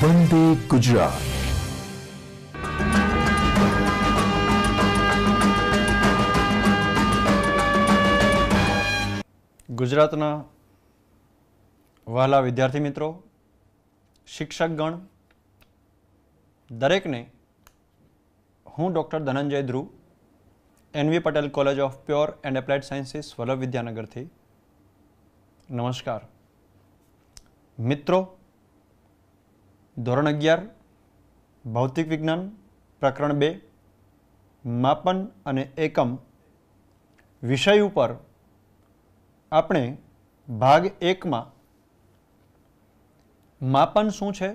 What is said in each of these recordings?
વંદે ગુજરાત. ગુજરાતના વહાલા વિદ્યાર્થી મિત્રો, શિક્ષકગણ, દરેકને હું doctor Dhananjay Dhruv, N V Patel college of pure and applied sciences, Vallabh વિદ્યાનગરથી નમસ્કાર. મિત્રો, ધોરણ 11 ભૌતિક વિજ્ઞાન પ્રકરણ 2 માપન અને એકમ વિષય ઉપર આપણે ભાગ 1માં માપન શું છે,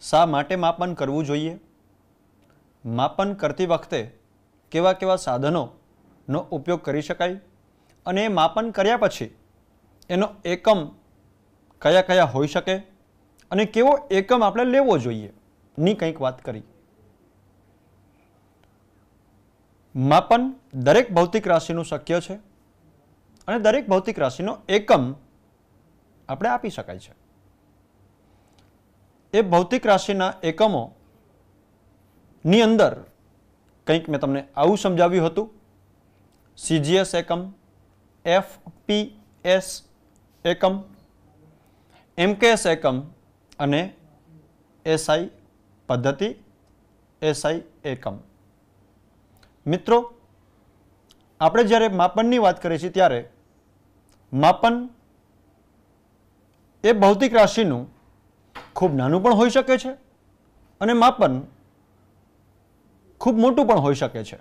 શા માટે માપન કરવું જોઈએ, માપન કરતી વખતે કેવા કેવા સાધનોનો ઉપયોગ કરી શકાય અને માપન કર્યા પછી એનો એકમ કયા કયા હોઈ શકે અને કેવો એકમ આપણે લેવો જોઈએ ની કંઈક વાત કરી. માપન દરેક ભૌતિક રાશિનું શક્ય છે અને દરેક ભૌતિક રાશિનો એકમ આપણે આપી શકાય છે. એ ભૌતિક રાશિના એકમો ની અંદર કંઈક મેં તમને આવું સમજાવ્યું હતું: CGS એકમ, FPS એકમ, MKS એકમ અને SI પદ્ધતિ, SI એકમ. મિત્રો, આપણે જ્યારે માપનની વાત કરીએ છીએ ત્યારે માપન એ ભૌતિક રાશિનું ખૂબ નાનું પણ હોઈ શકે છે અને માપન ખૂબ મોટું પણ હોઈ શકે છે.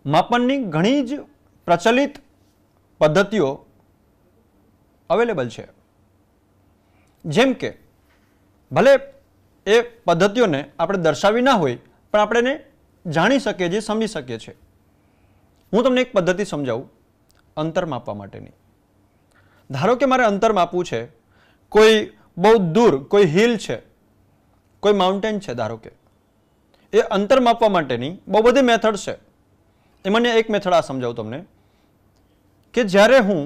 માપનની ઘણી જ પ્રચલિત પદ્ધતિઓ અવેલેબલ છે. જેમ કે ભલે એ પદ્ધતિઓને આપણે દર્શાવી ના હોય પણ આપણે એને જાણી શકીએ છીએ, સમજી શકીએ છીએ. હું તમને એક પદ્ધતિ સમજાવું અંતર માપવા માટેની. ધારો કે મારે અંતર માપવું છે, કોઈ બહુ દૂર કોઈ હિલ છે, કોઈ માઉન્ટેન છે, ધારો કે એ અંતર માપવા માટેની બહુ બધી મેથડ છે. એમાંની એક મેથડ આ સમજાવું તમને કે જ્યારે હું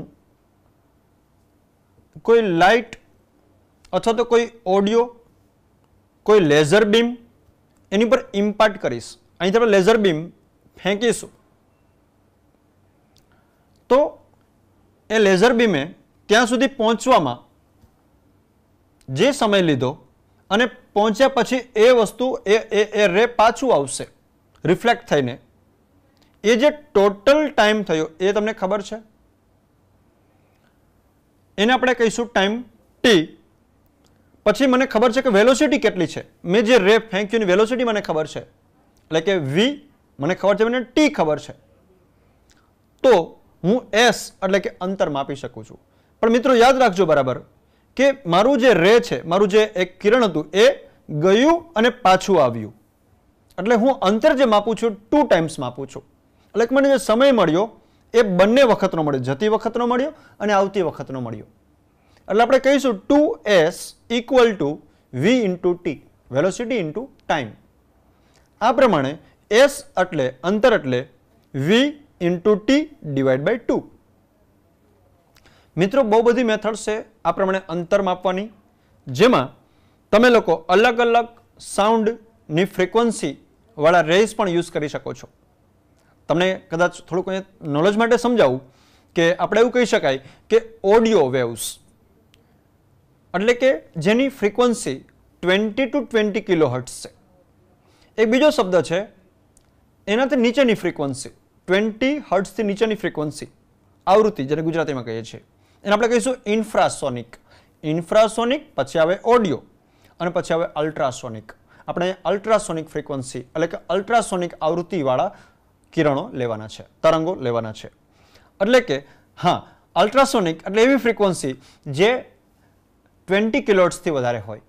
કોઈ લાઇટ અથવા તો કોઈ ઓડિયો, કોઈ લેઝર બીમ એની પર ઇમ્પાર્ટ કરીશ, અહીંથી આપણે લેઝર બીમ ફેંકીશું તો એ લેઝર બીમે ત્યાં સુધી પહોંચવામાં જે સમય લીધો અને પહોંચ્યા પછી એ વસ્તુ એ રે પાછું આવશે રિફ્લેક્ટ થઈને, એ જે ટોટલ ટાઈમ થયો એ તમને ખબર છે? એને આપણે કહીશું ટાઈમ ટી. પછી મને ખબર છે કે વેલોસિટી કેટલી છે, મેં જે રે ફેંક્યું એની વેલોસિટી મને ખબર છે, એટલે કે v મને ખબર છે, મને t ખબર છે, તો હું s એટલે કે અંતર માપી શકું છું. પણ મિત્રો યાદ રાખજો બરાબર કે મારું જે રે છે, મારું જે એક કિરણ હતું એ ગયું અને પાછું આવ્યું, એટલે હું અંતર જે માપું છું 2 ટાઈમ્સ માપું છું. એટલે મને જે સમય મળ્યો એ બંને વખતનો મળ્યો, જતી વખતનો મળ્યો અને આવતી વખતનો મળ્યો. એટલે આપણે કહીશું 2s equal to v into t, velocity into time. આ પ્રમાણે s એટલે અંતર એટલે v into t divide by 2. મિત્રો, બહુ બધી મેથડ છે આ પ્રમાણે અંતર માપવાની, જેમાં તમે લોકો અલગ અલગ સાઉન્ડની ફ્રીક્વન્સી વાળા રેઝ પણ યુઝ કરી શકો છો. તમને કદાચ થોડુંક નોલેજ માટે સમજાવું કે આપણે એવું કહી શકાય કે ઓડિયો વેવ્સ એટલે કે જેની ફ્રીક્વન્સી 20 to 20 કિલોહર્ટ્ઝ છે. એક બીજો શબ્દ છે એનાથી નીચેની ફ્રીક્વન્સી, 20 હર્ટ્ઝથી નીચેની ફ્રીક્વન્સી, આવૃત્તિ, જેને ગુજરાતીમાં કહીએ છીએ, એને આપણે કહીશું ઇન્ફ્રાસોનિક. ઇન્ફ્રાસોનિક પછી આવે ઓડિયો અને પછી આવે અલ્ટ્રાસોનિક. આપણે અલ્ટ્રાસોનિક ફ્રીક્વન્સી એટલે કે અલ્ટ્રાસોનિક આવૃત્તિવાળા કિરણો લેવાના છે, તરંગો લેવાના છે. એટલે કે હા, અલ્ટ્રાસોનિક એટલે એવી ફ્રીક્વન્સી જે 20 કિલોહર્ટ્ઝથી વધારે હોય.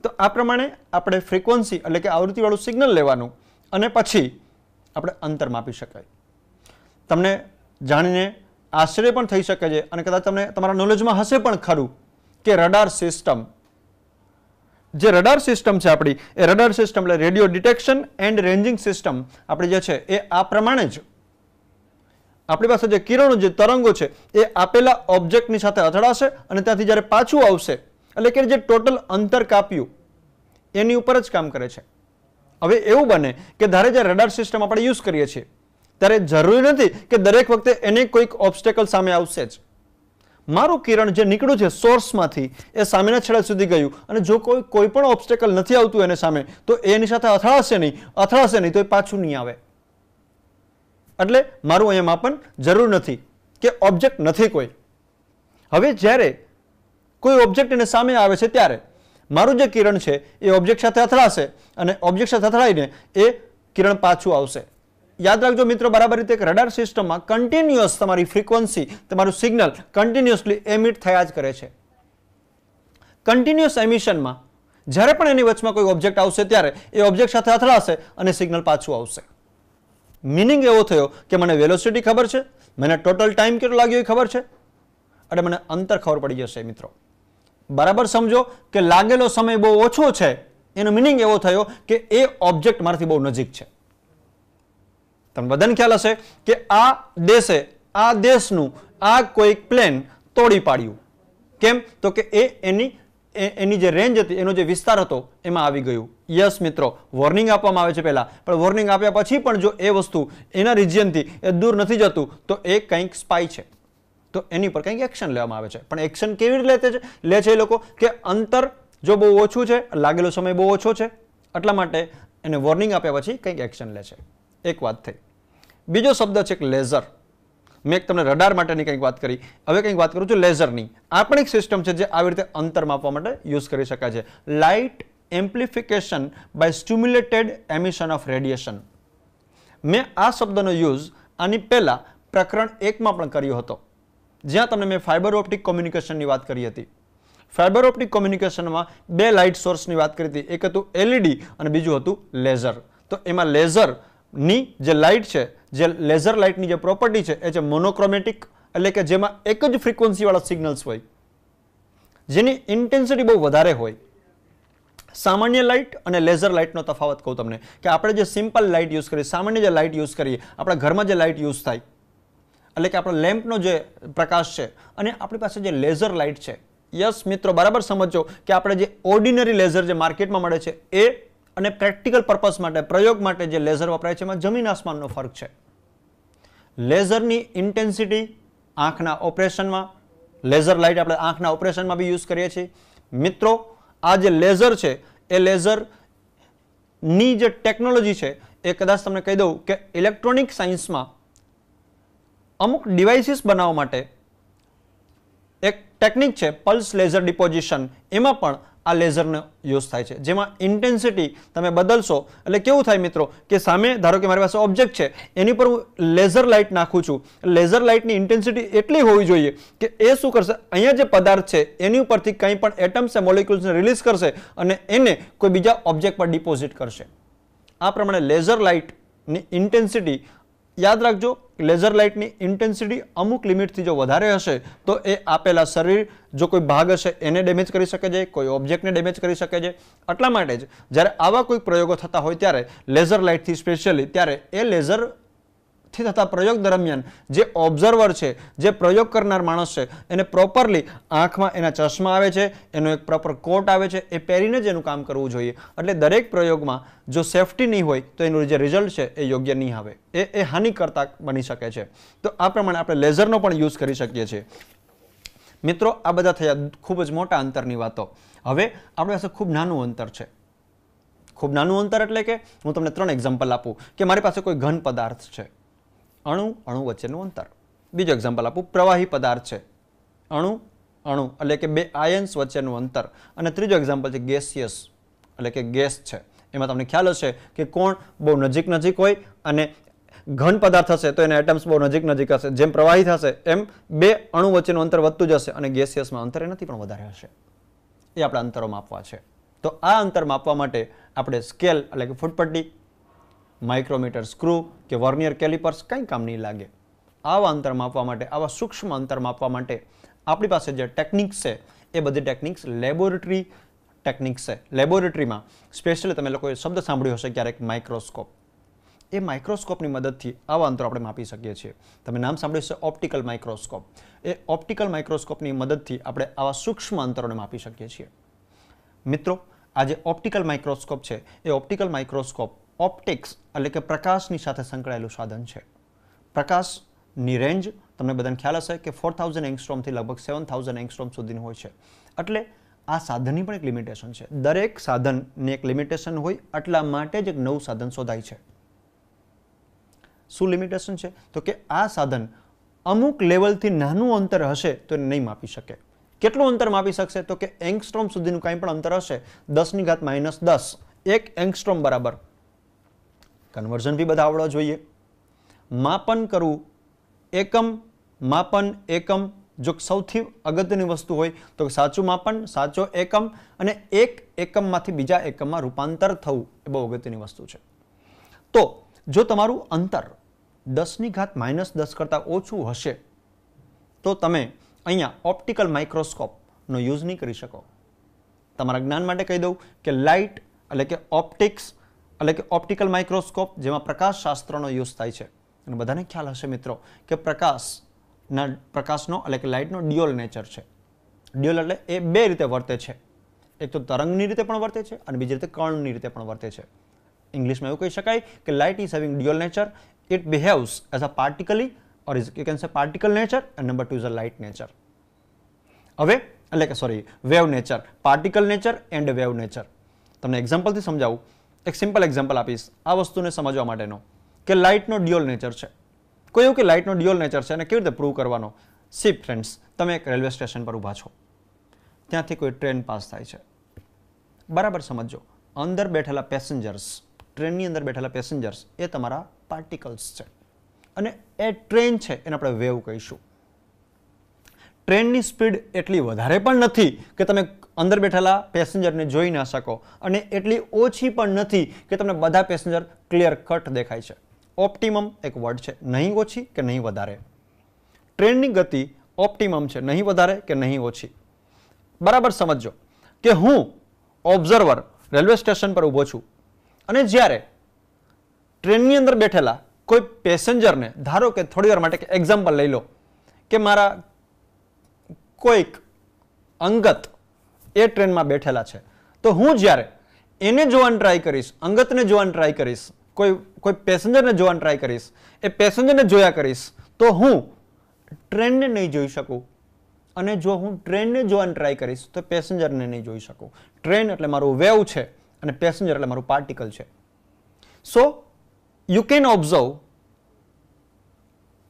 તો આ પ્રમાણે આપણે ફ્રીક્વન્સી એટલે કે આવૃત્તિવાળું સિગ્નલ લેવાનું અને પછી આપણે અંતર માપી શકાય. તમને જાણીને આશ્ચર્ય પણ થઈ શકે છે અને કદાચ તમને તમારા નોલેજમાં હશે પણ ખરું કે રડાર સિસ્ટમ, જે રડાર સિસ્ટમ છે આપણી, એ રડાર સિસ્ટમ એટલે radio detection and ranging system આપણી જે છે એ આ પ્રમાણે જ આપણી પાસે જે કિરણો, જે તરંગો છે એ આપેલા ઓબ્જેક્ટની સાથે અથડાશે અને ત્યાંથી જ્યારે પાછું આવશે એટલે કે જે ટોટલ અંતર કાપ્યું એની ઉપર જ કામ કરે છે. હવે એવું બને કે ધારે જે રડાર સિસ્ટમ આપણે યુઝ કરીએ છીએ ત્યારે જરૂરી નથી કે દરેક વખતે એને કોઈક ઓબ્સ્ટેકલ સામે આવશે જ. મારું કિરણ જે નીકળ્યું છે સોર્સમાંથી એ સામેના છેડા સુધી ગયું અને જો કોઈ પણ ઓબ્સ્ટેકલ નથી આવતું એને સામે તો એની સાથે અથડાશે નહીં તો એ પાછું નહીં આવે. એટલે મારું અહીંયા માપન જરૂર નથી કે ઓબ્જેક્ટ નથી કોઈ. હવે જ્યારે કોઈ ઓબ્જેક્ટ એને સામે આવે છે ત્યારે મારું જે કિરણ છે એ ઓબ્જેક્ટ સાથે અથડાશે અને ઓબ્જેક્ટ સાથે અથડાઈને એ કિરણ પાછું આવશે. યાદ રાખજો મિત્રો, બરાબર રીતે એક રડાર સિસ્ટમમાં કન્ટિન્યુઅસ તમારી ફ્રીક્વન્સી, તમારું સિગ્નલ કન્ટિન્યુઅસલી એમિટ થયા જ કરે છે. કન્ટિન્યુઅસ એમિશનમાં જ્યારે પણ એની વચમાં કોઈ ઓબ્જેક્ટ આવશે ત્યારે એ ઓબ્જેક્ટ સાથે અથડાશે અને સિગ્નલ પાછું આવશે. મિનિંગ એવો થયો કે મને વેલોસિટી ખબર છે, મને ટોટલ ટાઈમ કેટલો લાગ્યો એ ખબર છે અને મને અંતર ખબર પડી જશે. મિત્રો બરાબર સમજો કે લાગેલો સમય બહુ ઓછો છે, એનો મિનિંગ એવો થયો કે એ ઓબ્જેક્ટ મારાથી બહુ નજીક છે. તમને બધાને ખ્યાલ હશે કે આ દેશનું આ કોઈક પ્લેન તોડી પાડ્યું. કેમ? તો કે એ એની જે રેન્જ હતી, એનો જે વિસ્તાર હતો એમાં આવી ગયું. યસ મિત્રો, વોર્નિંગ આપવામાં આવે છે પહેલા, પણ વોર્નિંગ આપ્યા પછી પણ જો એ વસ્તુ એના રિજિયનથી એ દૂર નથી જતું તો એ કંઈક સ્પાય છે, તો એની પર કંઈક એક્શન લેવામાં આવે છે. પણ એક્શન કેવી રીતે લે છે એ લોકો કે અંતર જો બહુ ઓછું છે, લાગેલો સમય બહુ ઓછો છે, એટલા માટે એને વોર્નિંગ આપ્યા પછી કંઈક એક્શન લે છે. એક વાત થઈ. બીજો શબ્દ છે લેઝર. મેં તમને રડાર માટેની કંઈક વાત કરી, હવે કંઈક વાત કરું છું લેઝરની. આ પણ એક સિસ્ટમ છે જે આવી રીતે અંતર માપવા માટે યુઝ કરી શકાય છે. Light amplification by stimulated emission of radiation. મેં આ શબ્દનો યુઝ આની પહેલા પ્રકરણ 1 માં પણ કર્યો હતો, જ્યાં તમને મેં ફાઇબર ઓપ્ટિક કોમ્યુનિકેશનની વાત કરી હતી. ફાઇબર ઓપ્ટિક કોમ્યુનિકેશનમાં 2 લાઇટ સોર્સની વાત કરી હતી. એક હતું એલઈડી અને બીજું હતું લેઝર. તો એમાં લેઝરની જે લાઇટ છે, જે લેઝર લાઇટની જે પ્રોપર્ટી છે એ છે મોનોક્રોમેટિક, એટલે કે જેમાં એક જ ફ્રીક્વન્સી વાળા સિગ્નલ્સ હોય, જેની ઇન્ટેન્સિટી બહુ વધારે હોય. સામાન્ય લાઇટ અને લેઝર લાઇટનો તફાવત કહું તમને કે આપણે જે સિમ્પલ લાઇટ યુઝ કરીએ, સામાન્ય જે લાઇટ યુઝ કરીએ, આપણા ઘરમાં જે લાઇટ યુઝ થાય, એટલે કે આપણા લેમ્પનો જે પ્રકાશ છે, અને આપણી પાસે જે લેઝર લાઇટ છે. યસ મિત્રો, બરાબર સમજો કે આપણે જે ઓર્ડિનરી લેઝર જે માર્કેટમાં મળે છે એ અને પ્રેક્ટિકલ પર્પસ માટે, પ્રયોગ માટે જે લેઝર વપરાય છે એમાં જમીન આસમાનનો ફરક છે. લેઝરની ઇન્ટેન્સિટી આંખના ઓપરેશનમાં, લેઝર લાઇટ આપણે આંખના ઓપરેશનમાં બી યુઝ કરીએ છીએ. મિત્રો આ જે લેઝર છે એ લેઝરની જે ટેકનોલોજી છે એ કદાચ તમને કહી દઉં કે ઇલેક્ટ્રોનિક સાયન્સમાં અમુક ડિવાઇસીસ બનાવવા માટે એક ટેકનિક છે પલ્સ લેઝર ડિપોઝિશન. એમાં પણ આ લેઝરનો યુઝ થાય છે, જેમાં ઇન્ટેન્સિટી તમે બદલશો એટલે કેવું થાય મિત્રો કે સામે ધારો કે મારી પાસે ઓબ્જેક્ટ છે, એની પર હું લેઝર લાઇટ નાખું છું. લેઝર લાઇટની ઇન્ટેન્સિટી એટલી હોવી જોઈએ કે એ શું કરશે, અહીંયા જે પદાર્થ છે એની ઉપરથી કંઈ પણ એટમ્સ કે મોલિક્યુલ્સને રિલીઝ કરશે અને એને કોઈ બીજા ઓબ્જેક્ટ પર ડિપોઝિટ કરશે. આ પ્રમાણે લેઝર લાઇટની ઇન્ટેન્સિટી, યાદ રાખજો, લેઝર લાઇટની ઇન્ટેન્સિટી અમુક લિમિટથી જો વધારે હશે તો એ આપેલા શરીર, જો કોઈ ભાગ હશે એને ડેમેજ કરી શકે છે, કોઈ ઓબ્જેક્ટને ડેમેજ કરી શકે છે. એટલા માટે જ જ્યારે આવા કોઈ પ્રયોગો થતા હોય ત્યારે લેઝર લાઇટથી સ્પેશિયલી, ત્યારે એ લેઝરથી થતા પ્રયોગ દરમિયાન જે ઓબ્ઝર્વર છે, જે પ્રયોગ કરનાર માણસ છે, એને પ્રોપરલી આંખમાં એના ચશ્મા આવે છે, એનો એક પ્રોપર કોટ આવે છે, એ પહેરીને જ એનું કામ કરવું જોઈએ. એટલે દરેક પ્રયોગમાં જો સેફટી નહીં હોય તો એનું જે રિઝલ્ટ છે એ યોગ્ય નહીં આવે, એ હાનિકર્તા બની શકે છે. તો આ પ્રમાણે આપણે લેઝરનો પણ યુઝ કરી શકીએ છીએ. મિત્રો આ બધા થયા ખૂબ જ મોટા અંતરની વાતો. હવે આપણી પાસે ખૂબ નાનું અંતર છે. ખૂબ નાનું અંતર એટલે કે હું તમને 3 એક્ઝામ્પલ આપું કે મારી પાસે કોઈ ઘન પદાર્થ છે, અણુ વચ્ચેનું અંતર. બીજો એક્ઝામ્પલ આપું, પ્રવાહી પદાર્થ છે, અણુ એટલે કે 2 આયન્સ વચ્ચેનું અંતર. અને ત્રીજો એક્ઝામ્પલ છે ગેસિયસ, એટલે કે ગેસ છે. એમાં તમને ખ્યાલ હશે કે કોણ બહુ નજીક હોય અને ઘન પદાર્થ હશે તો એના એટમ્સ બહુ નજીક હશે. જેમ પ્રવાહી થશે એમ 2 અણુ વચ્ચેનું અંતર વધતું જશે અને ગેસિયસમાં અંતર એનાથી પણ વધારે હશે. એ આપણે અંતરો માપવા છે. તો આ અંતર માપવા માટે આપણે સ્કેલ એટલે કે ફૂટપટ્ટી, માઇક્રોમીટર સ્ક્રૂ કે વર્નિયર કેલિપર્સ કંઈ કામ નહીં લાગે. આવા અંતર માપવા માટે, આવા સૂક્ષ્મ અંતર માપવા માટે આપણી પાસે જે ટેકનિક્સ છે એ બધી ટેકનિક્સ લેબોરેટરી ટેકનિક્સ છે. લેબોરેટરીમાં સ્પેશિયલી તમે લોકોએ શબ્દ સાંભળ્યો હશે ક્યારેક માઇક્રોસ્કોપ. એ માઇક્રોસ્કોપની મદદથી આવા અંતરો આપણે માપી શકીએ છીએ. તમે નામ સાંભળ્યું છે ઓપ્ટિકલ માઇક્રોસ્કોપ. એ ઓપ્ટિકલ માઇક્રોસ્કોપની મદદથી આપણે આવા સૂક્ષ્મ અંતરોને માપી શકીએ છીએ. મિત્રો, આ જે ઓપ્ટિકલ માઇક્રોસ્કોપ છે એ ઓપ્ટિકલ માઇક્રોસ્કોપ ઓપ્ટિક્સ એટલે કે પ્રકાશની સાથે સંકળાયેલું સાધન છે. પ્રકાશની રેન્જ તમને બધાને ખ્યાલ હશે કે 4000 એંગસ્ટ્રોમથી લગભગ 7000 એંગસ્ટ્રોમ સુધીની હોય છે. એટલે આ સાધનની પણ એક લિમિટેશન છે. દરેક સાધનની એક લિમિટેશન હોય, એટલા માટે જ એક નવું સાધન શોધાય છે. શું લિમિટેશન છે? તો કે આ સાધન અમુક લેવલથી નાનું અંતર હશે તો એને નહીં માપી શકે. કેટલું અંતર માપી શકશે? તો કે એંગસ્ટ્રોમ સુધીનું કંઈ પણ અંતર હશે 10⁻−10. 1 એંગસ્ટ્રોમ બરાબર. કન્વર્ઝન બી બધા આવડવા જોઈએ. માપન કરવું, માપન એકમ, જો સૌથી અગત્યની વસ્તુ હોય તો સાચું માપન, સાચો એકમ અને એક એકમમાંથી બીજા એકમમાં રૂપાંતર થવું એ બહુ અગત્યની વસ્તુ છે. તો જો તમારું અંતર 10⁻−10 કરતાં ઓછું હશે તો તમે અહીંયા ઓપ્ટિકલ માઇક્રોસ્કોપનો યુઝ નહીં કરી શકો. તમારા જ્ઞાન માટે કહી દઉં કે લાઇટ એટલે કે ઓપ્ટિક્સ એટલે કે ઓપ્ટિકલ માઇક્રોસ્કોપ જેમાં પ્રકાશશાસ્ત્રનો યુઝ થાય છે. અને બધાને ખ્યાલ હશે મિત્રો કે પ્રકાશનો એટલે કે લાઇટનો ડ્યુઅલ નેચર છે. ડ્યુઅલ એટલે એ બે રીતે વર્તે છે. એક તો તરંગની રીતે પણ વર્તે છે અને બીજી રીતે કર્ણની રીતે પણ વર્તે છે. ઇંગ્લિશમાં એવું કહી શકાય કે light is having dual nature. It behaves as a particle or you can say particle nature and number 2 is a light nature. હવે એટલે કે sorry wave nature, particle nature and wave nature. તમને એક્ઝામ્પલથી સમજાવું. એક સિમ્પલ એક્ઝામ્પલ આપીશ આ વસ્તુને સમજવા માટેનો કે લાઇટનો ડ્યુઅલ નેચર છે. કોઈ એવું કે લાઇટનો ડ્યુઅલ નેચર છે અને કેવી રીતે પ્રૂવ કરવાનો? સી ફ્રેન્ડ્સ, તમે એક રેલવે સ્ટેશન પર ઊભા છો, ત્યાંથી કોઈ ટ્રેન પાસ થાય છે. બરાબર સમજો, અંદર બેઠેલા પેસેન્જર્સ, ટ્રેનની અંદર બેઠેલા પેસેન્જર્સ એ તમારા પાર્ટિકલ્સ છે અને એ ટ્રેન છે એને આપણે વેવ કહીશું. ટ્રેનની સ્પીડ એટલી વધારે પણ નથી કે તમે અંદર બેઠેલા પેસેન્જરને જોઈ ના શકો અને એટલી ઓછી પણ નથી કે તમને બધા પેસેન્જર ક્લિયર કટ દેખાય છે. ઓપ્ટિમમ એક વર્ડ છે, નહીં ઓછી કે નહીં વધારે. ટ્રેનની ગતિ ઓપ્ટિમમ છે, નહીં વધારે કે નહીં ઓછી. બરાબર સમજો કે હું ઓબ્ઝર્વર રેલવે સ્ટેશન પર ઊભો છું અને જ્યારે ટ્રેનની અંદર બેઠેલા કોઈ પેસેન્જરને, ધારો કે થોડી વાર માટે એક્ઝામ્પલ લઈ લો કે મારા કોઈક અંગત એ ટ્રેનમાં બેઠેલા છે, તો હું જ્યારે એને જોવાનું ટ્રાય કરીશ, અંગતને જોવાનું ટ્રાય કરીશ, કોઈ પેસેન્જરને જોવાનું ટ્રાય કરીશ, એ પેસેન્જરને જોયા કરીશ તો હું ટ્રેનને નહીં જોઈ શકું. અને જો હું ટ્રેનને જોવાનું ટ્રાય કરીશ તો પેસેન્જરને નહીં જોઈ શકું. ટ્રેન એટલે મારું વેવ છે અને પેસેન્જર એટલે મારું પાર્ટિકલ છે. સો you can observe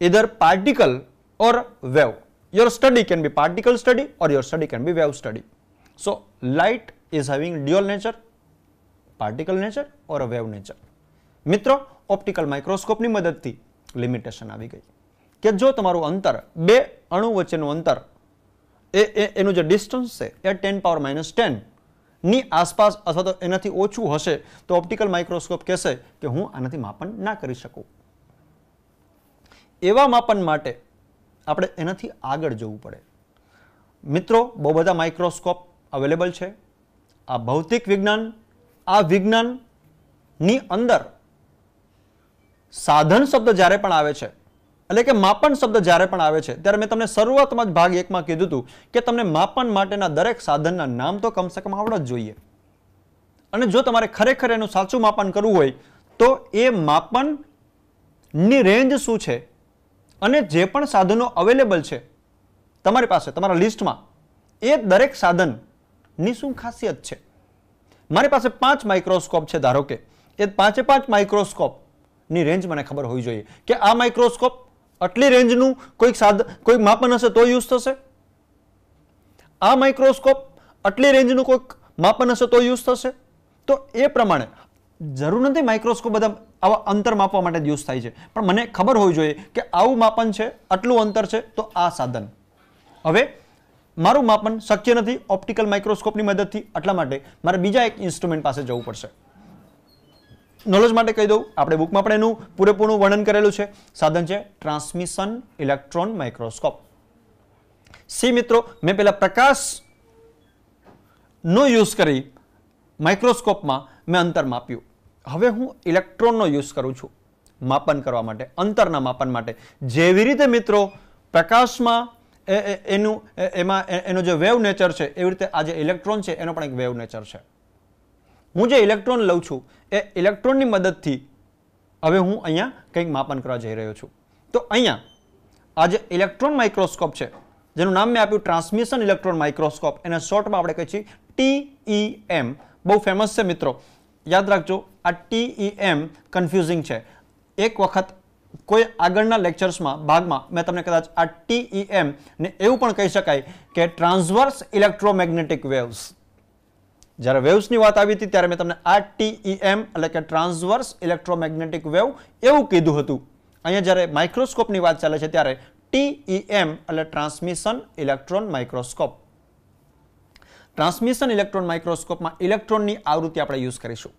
either particle or wave. Your study can be particle study or your study can be wave study. So light is having dual nature, particle nature or a wave nature. મિત્રો, optical માઇક્રોસ્કોપની મદદથી limitation આવી ગઈ કે જો તમારું અંતર બે અણુ વચ્ચેનું અંતર એનું જે ડિસ્ટન્સ છે એ 10⁻−10 ની આસપાસ અથવા તો એનાથી ઓછું હશે તો ઓપ્ટિકલ માઇક્રોસ્કોપ કહેશે કે હું આનાથી માપન ના કરી શકું. એવા માપન માટે આપણે એનાથી આગળ જવું પડે. મિત્રો, બહુ બધા માઇક્રોસ્કોપ અવેલેબલ છે. આ ભૌતિક વિજ્ઞાન, આ વિજ્ઞાનની અંદર સાધન શબ્દ જ્યારે પણ આવે છે એટલે કે માપન શબ્દ જ્યારે પણ આવે છે ત્યારે મેં તમને શરૂઆતમાં જ ભાગ 1માં કીધું હતું કે તમને માપન માટેના દરેક સાધનના નામ તો કમસે કમ આવડવા જ જોઈએ. અને જો તમારે ખરેખર એનું સાચું માપન કરવું હોય તો એ માપનની રેન્જ શું છે અને જે પણ સાધનો અવેલેબલ છે તમારી પાસે તમારા લિસ્ટમાં, એ દરેક સાધનની શું ખાસિયત છે. મારી પાસે 5 માઇક્રોસ્કોપ છે ધારો કે, એ 5 માઇક્રોસ્કોપની રેન્જ મને ખબર હોવી જોઈએ કે આ માઇક્રોસ્કોપ આટલી રેન્જનું કોઈક માપન હશે તો યુઝ થશે, આ માઇક્રોસ્કોપ આટલી રેન્જનું કોઈક માપન હશે તો યુઝ થશે. તો એ પ્રમાણે જરૂર નથી માઇક્રોસ્કોપ બધા આવા અંતર માપવા માટે યુઝ થાય છે, પણ મને ખબર હોવી જોઈએ કે આવું માપન છે, આટલું અંતર છે તો આ સાધન. હવે મારું માપન શક્ય નથી ઓપ્ટિકલ માઇક્રોસ્કોપની મદદથી, એટલા માટે મારે બીજા એક ઇન્સ્ટ્રુમેન્ટ પાસે જવું પડશે. નોલેજ માટે કહી દઉં, આપણે બુકમાં પણ એનું પૂરેપૂરું વર્ણન કરેલું છે. સાધન છે ટ્રાન્સમિશન ઇલેક્ટ્રોન માઇક્રોસ્કોપ. સી મિત્રો, મેં પહેલા પ્રકાશનો યુઝ કરી માઇક્રોસ્કોપમાં મેં અંતર માપ્યું. હવે હું ઇલેક્ટ્રોનનો યુઝ કરું છું. માપન કરવા માટે, અંતરના માપન માટે. જેવી રીતે મિત્રો પ્રકાશમાં એનો જે વેવ નેચર છે એવી રીતે આ જે ઇલેક્ટ્રોન છે એનો પણ એક વેવ નેચર છે. હું જે ઇલેક્ટ્રોન લઉં છું એ ઇલેક્ટ્રોનની મદદથી હવે હું અહીંયા કંઈક માપન કરવા જઈ રહ્યો છું. તો અહીંયા આ જે ઇલેક્ટ્રોન માઇક્રોસ્કોપ છે જેનું નામ મેં આપ્યું ટ્રાન્સમિશન ઇલેક્ટ્રોન માઇક્રોસ્કોપ, એને શોર્ટમાં આપણે કહીએ છીએ TEM. બહુ ફેમસ છે મિત્રો, યાદ રાખજો. આ TEM કન્ફ્યુઝિંગ છે. એક વખત કોઈ આગળના લેક્ચર્સમાં ભાગમાં મેં તમને કદાચ આ TEM ને એવું પણ કહી શકાય કે ટ્રાન્સવર્સ ઇલેક્ટ્રોમેગ્નેટિક વેવ્સ, જ્યારે વેવ્સની વાત આવી હતી ત્યારે મેં તમને આ TEM એટલે કે ટ્રાન્સવર્સ ઇલેક્ટ્રોમેગ્નેટિક વેવ એવું કીધું હતું. અહીંયા જ્યારે માઇક્રોસ્કોપની વાત ચાલે છે ત્યારે TEM એટલે transmission electron microscope. Transmission electron માઇક્રોસ્કોપમાં ઇલેક્ટ્રોનની આવૃત્તિ આપણે યુઝ કરીશું.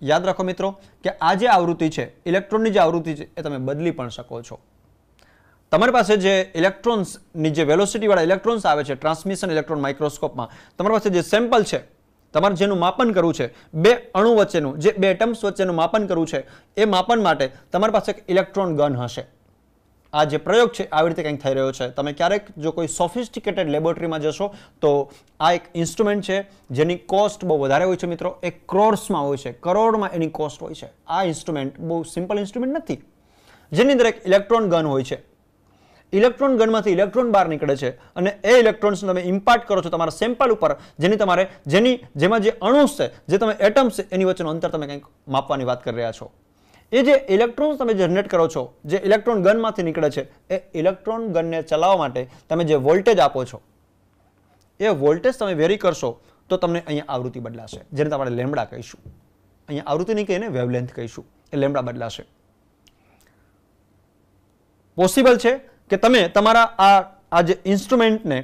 યાદ રાખો મિત્રો કે આ જે આવૃત્તિ છે, ઇલેક્ટ્રોનની જે આવૃત્તિ છે એ તમે બદલી પણ શકો છો. તમારી પાસે જે ઇલેક્ટ્રોન્સની જે વેલોસિટી વાળા ઇલેક્ટ્રોન્સ આવે છે ટ્રાન્સમિશન ઇલેક્ટ્રોન માઇક્રોસ્કોપમાં, તમારી પાસે જે સેમ્પલ છે, તમારે જેનું માપન કરવું છે, બે અણુ વચ્ચેનું, જે બે એટમ્સ વચ્ચેનું માપન કરવું છે, એ માપન માટે તમારી પાસે એક ઇલેક્ટ્રોન ગન હશે. આ જે પ્રયોગ છે આવી રીતે કંઈક થઈ રહ્યો છે. તમે ક્યારેક જો કોઈ સોફિસ્ટિકેટેડ લેબોરેટરીમાં જશો તો આ એક ઇન્સ્ટ્રુમેન્ટ છે જેની કોસ્ટ બહુ વધારે હોય છે મિત્રો, એક ક્રોર્સમાં હોય છે, કરોડમાં એની કોસ્ટ હોય છે. આ ઇન્સ્ટ્રુમેન્ટ બહુ સિમ્પલ ઇન્સ્ટ્રુમેન્ટ નથી, જેની અંદર એક ઇલેક્ટ્રોન ગન હોય છે. ઇલેક્ટ્રોન ગનમાંથી ઇલેક્ટ્રોન બહાર નીકળે છે અને એ ઇલેક્ટ્રોન્સને તમે ઇમ્પાર્ટ કરો છો તમારા સેમ્પલ ઉપર, જેમાં જે અણુ છે, જે તમે એટમ્સ છે એની વચ્ચેનું અંતર તમે કંઈક માપવાની વાત કરી રહ્યા છો. એ જે ઇલેક્ટ્રોન્સ તમે જનરેટ કરો છો, જે ઇલેક્ટ્રોન ગનમાંથી નીકળે છે, એ ઇલેક્ટ્રોન ગનને ચલાવવા માટે તમે જે વોલ્ટેજ આપો છો, એ વોલ્ટેજ તમે વેરી કરશો તો તમને અહીંયા આવૃત્તિ બદલાશે, જેને આપણે લેમ્બડા કહીશું. અહીંયા આવૃત્તિ નહીં કહીને વેવલેન્થ કહીશું, એ લેમ્બડા બદલાશે. પોસિબલ છે કે તમે તમારા આ જે ઇન્સ્ટ્રુમેન્ટને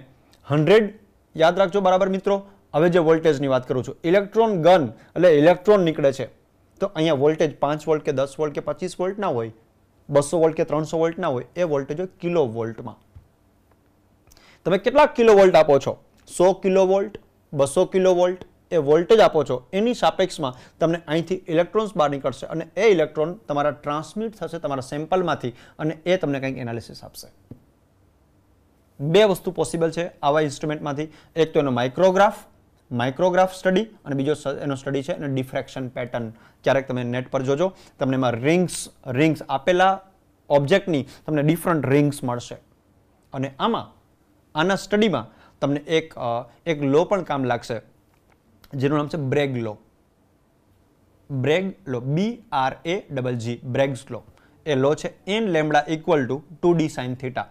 100, યાદ રાખજો બરાબર મિત્રો, હવે જે વોલ્ટેજની વાત કરું છું, ઇલેક્ટ્રોન ગન એટલે ઇલેક્ટ્રોન નીકળે છે, તો અહીંયા વોલ્ટેજ 5 વોલ્ટ કે 10 વોલ્ટ કે 25 વોલ્ટ ના હોય, 200 વોલ્ટ કે 300 વોલ્ટ ના હોય, એ વોલ્ટેજ હોય કિલો વોલ્ટમાં. તમે કેટલા કિલો વોલ્ટ આપો છો, 100 કિલો વોલ્ટ, 200 કિલો વોલ્ટ, એ વોલ્ટેજ આપો છો એની સાપેક્ષમાં તમને અહીંથી ઇલેક્ટ્રોન્સ બહાર નીકળશે અને એ ઇલેક્ટ્રોન તમારા ટ્રાન્સમિટ થશે તમારા સેમ્પલમાંથી અને એ તમને કંઈક એનાલિસિસ આપશે. બે વસ્તુ પોસિબલ છે આવા ઇન્સ્ટ્રુમેન્ટમાંથી. એક તો એનો માઇક્રોગ્રાફ સ્ટડી અને બીજો એનો સ્ટડી છે અને ડિફ્રેક્શન પેટર્ન. ક્યારેક તમે નેટ પર જોજો, તમને એમાં રિંગ્સ આપેલા ઓબ્જેક્ટની તમને ડિફરન્ટ રિંગ્સ મળશે. અને આના સ્ટડીમાં તમને એક લો પણ કામ લાગશે જેનું નામ છે બ્રેગ લો. BRAGG, બ્રેગ્સ લો. એ લો છે n lambda equal to 2d sin theta.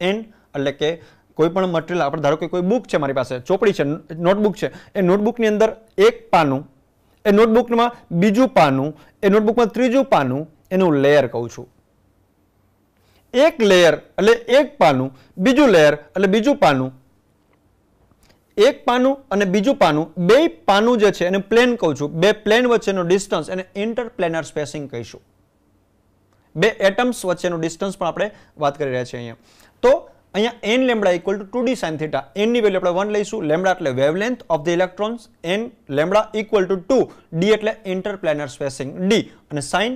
n એટલે કે કોઈ પણ મટીરિયલ, આપણે ધારો કે કોઈ બુક છે, મારી પાસે ચોપડી છે, નોટબુક છે, એ નોટબુકની અંદર એક પાનું, એ નોટબુકમાં બીજું પાનું, એ નોટબુકમાં ત્રીજું પાનું, એનું લેયર કહું છું. એક લેયર એટલે એક પાનું, બીજું લેયર એટલે બીજું પાનું, એક પાનું અને બીજું પાનું, બે પાનું જે છે એને પ્લેન કહું છું. બે પ્લેન વચ્ચેનો ડિસ્ટન્સ એને ઇન્ટરપ્લેનર સ્પેસિંગ કહીશું. બે એટમ્સ વચ્ચેનું ડિસ્ટન્સ પણ આપણે વાત કરી રહ્યા છીએ અહીંયા. તો અહીંયા n lambda equal to 2d sin theta. n ની વેલ્યુ આપણે 1 લઈશું. લેમ્બડા એટલે wavelength of the electrons, n lambda equal to 2, d એટલે ઇન્ટરપ્લેનર સ્પેસિંગ d, અને sin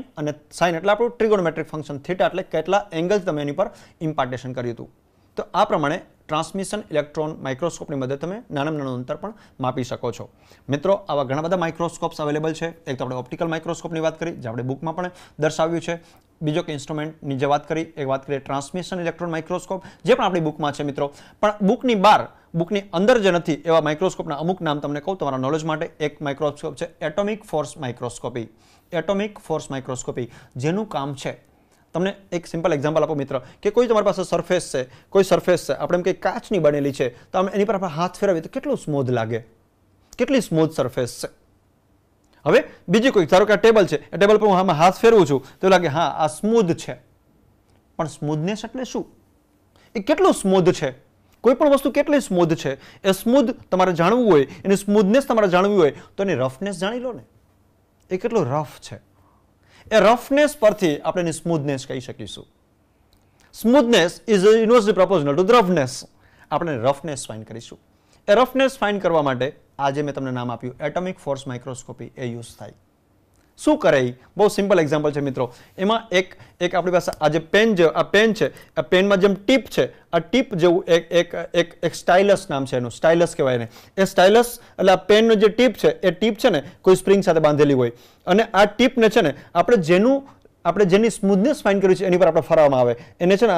એટલે આપણું ટ્રિગોનોમેટ્રિક ફંક્શન, થીટા એટલે કેટલા એંગલ તમે એની પર ઇમ્પાર્ટેશન કર્યું હતું. તો આ પ્રમાણે ટ્રાન્સમિશન ઇલેક્ટ્રોન માઇક્રોસ્કોપની મદદ તમે નાનામાં નાનું અંતર પણ માપી શકો છો. મિત્રો, આવા ઘણા બધા માઇક્રોસ્કોપ્સ અવેલેબલ છે. એક તો આપણે ઓપ્ટિકલ માઇક્રોસ્કોપની વાત કરી, જે આપણે બુકમાં પણ દર્શાવ્યું છે. બીજો કે ઇન્સ્ટ્રુમેન્ટની જે વાત કરી, એક વાત કરીએ ટ્રાન્સમિશન ઇલેક્ટ્રોન માઇક્રોસ્કોપ, જે પણ આપણી બુકમાં છે મિત્રો. પણ બુકની બહાર, બુકની અંદર જે નથી એવા માઇક્રોસ્કોપના અમુક નામ તમને કહું તમારા નોલેજ માટે. એક માઇક્રોસ્કોપ છે atomic force microscopy. Atomic force microscopy જેનું કામ છે, તમને એક સિમ્પલ એક્ઝામ્પલ આપો મિત્ર, કે કોઈ તમારી પાસે સરફેસ છે, કોઈ સરફેસ છે, આપણે એમ કે કાચની બનેલી છે, તો અમે એની પર આપણે હાથ ફેરવીએ તો કેટલું સ્મૂધ લાગે, કેટલી સ્મૂધ સરફેસ છે. હવે બીજી કોઈ, ધારો કે આ ટેબલ છે, એ ટેબલ પર હું આમાં હાથ ફેરવું છું તો લાગે હા આ સ્મૂધ છે, પણ સ્મૂધનેસ એટલે શું? એ કેટલું સ્મૂધ છે? કોઈ પણ વસ્તુ કેટલી સ્મૂધ છે એ સ્મૂધ તમારે જાણવું હોય, એની સ્મૂધનેસ તમારે જાણવી હોય તો એની રફનેસ જાણી લો ને, એ કેટલું રફ છે. એ રફનેસ પરથી આપણે એની સ્મૂધનેસ કહી શકીશું. Smoothness is inversely proportional to roughness. આપણે રફનેસ ફાઇન્ડ કરીશું. એ રફનેસ ફાઇન્ડ કરવા માટે આજે મેં તમને નામ આપ્યું એટોમિક ફોર્સ માઇક્રોસ્કોપી, એ યુઝ થાય. શું કરે એ બહુ સિમ્પલ એક્ઝામ્પલ છે મિત્રો. એમાં એક આપણી પાસે આ જે પેન છે, આ પેનમાં જેમ ટીપ છે, આ ટીપ જેવું એક સ્ટાઇલસ નામ છે એનું, સ્ટાઇલસ કહેવાય એને. એ સ્ટાઇલસ એટલે આ પેનનો જે ટીપ છે એ ટીપ છે ને કોઈ સ્પ્રિંગ સાથે બાંધેલી હોય અને આ ટીપને છે ને આપણે જેની સ્મૂથનેસ ફાઇન્ડ કર્યું છે એની પર આપણે ફરાવવામાં આવે. એને છે ને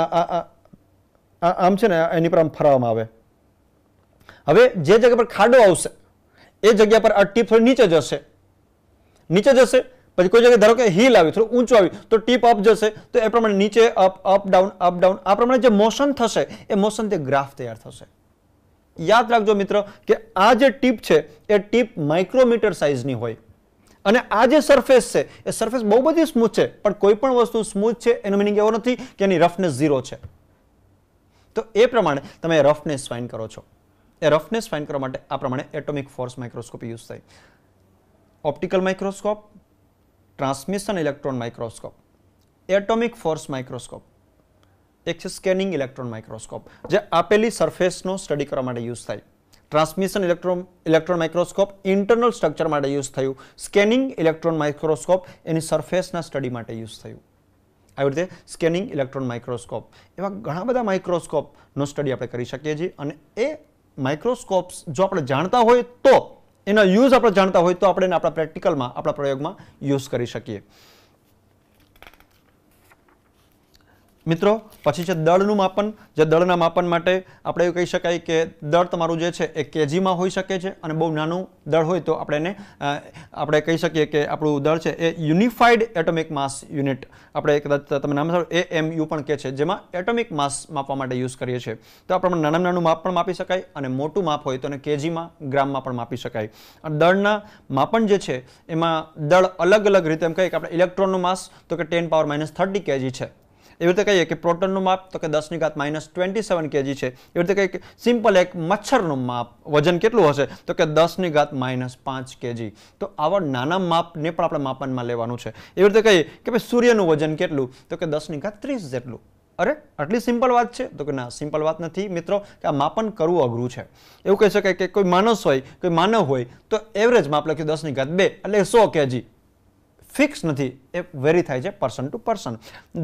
આમ છે ને એની પર આમ ફરાવવામાં આવે. હવે જે જગ્યા પર ખાડો આવશે એ જગ્યા પર આ ટીપ થોડી નીચે જશે, પછી કોઈ જગ્યાએ ધારો કે હિલ આવી, થોડું ઊંચું આવ્યું તો ટીપ અપ જશે, તો એ પ્રમાણે નીચે અપ ડાઉન આ પ્રમાણે જે મોશન થશે એ મોશન તે ગ્રાફ તૈયાર થશે. યાદ રાખજો મિત્રો કે આ જે ટીપ છે એ ટીપ માઇક્રોમીટર સાઇઝની હોય અને આ જે સરફેસ છે એ સરફેસ બહુ બધી સ્મૂથ છે, પણ કોઈ પણ વસ્તુ સ્મૂથ છે એનો મિનિંગ એવો નથી કે એની રફનેસ 0 છે. તો એ પ્રમાણે તમે રફનેસ ફાઇન્ડ કરો છો. એ રફનેસ ફાઇન્ડ કરવા માટે આ પ્રમાણે એટોમિક ફોર્સ માઇક્રોસ્કોપ યુઝ થાય. Optical microscope, transmission electron microscope, atomic force microscope, એક છે સ્કેનિંગ ઇલેક્ટ્રોન માઇક્રોસ્કોપ જે આપેલી સરફેસનો સ્ટડી કરવા માટે યુઝ થાય. Transmission electron microscope internal structure માટે યુઝ થયું. સ્કેનિંગ ઇલેક્ટ્રોન માઇક્રોસ્કોપ એની સરફેસના સ્ટડી માટે યુઝ થયું. આવી રીતે સ્કેનિંગ ઇલેક્ટ્રોન માઇક્રોસ્કોપ એવા ઘણા બધા માઇક્રોસ્કોપનો સ્ટડી આપણે કરી શકીએ છીએ અને એ માઇક્રોસ્કોપ્સ જો આપણે જાણતા હોય તો એના યુઝ આપણે જાણતા હોય તો આપણે આપણા પ્રેક્ટિકલમાં, આપણા પ્રયોગમાં યુઝ કરી શકીએ. મિત્રો પછી છે દળનું માપન. જે દળના માપન માટે આપણે એવું કહી શકાય કે દળ તમારું જે છે એ કેજીમાં હોઈ શકે છે અને બહુ નાનું દળ હોય તો આપણે કહી શકીએ કે આપણું દળ છે એ યુનિફાઈડ એટોમિક માસ યુનિટ, આપણે કદાચ તમે નામ સાંભળ્યું AMU પણ કહે છે, જેમાં એટોમિક માસ માપવા માટે યુઝ કરીએ છીએ. તો આપણે નાનું માપ પણ માપી શકાય અને મોટું માપ હોય તો એને કેજીમાં, ગ્રામમાં પણ માપી શકાય. દળના માપન જે છે એમાં દળ અલગ અલગ રીતે એમ કહીએ કે આપણે ઇલેક્ટ્રોનનું માસ તો કે 10⁻³ kg છે. એવી રીતે કહીએ કે પ્રોટોનનું માપ તો કે 10⁻27 kg છે. એવી રીતે કહીએ કે સિમ્પલ એક મચ્છરનું માપ વજન કેટલું હશે તો કે 10⁻5 kg. તો આવા નાના માપને પણ આપણે માપનમાં લેવાનું છે. એવી રીતે કહીએ કે ભાઈ સૂર્યનું વજન કેટલું તો કે 10⁻30 જેટલું. અરે આટલી સિમ્પલ વાત છે તો કે ના, સિમ્પલ વાત નથી મિત્રો, કે આ માપન કરવું અઘરું છે. એવું કહી શકાય કે કોઈ માણસ હોય, કોઈ માનવ હોય તો એવરેજ માપ લખ્યું 10⁻2 એટલે 100 kg. ફિક્સ નથી, એ વેરી થાય છે પર્સન ટુ પર્સન.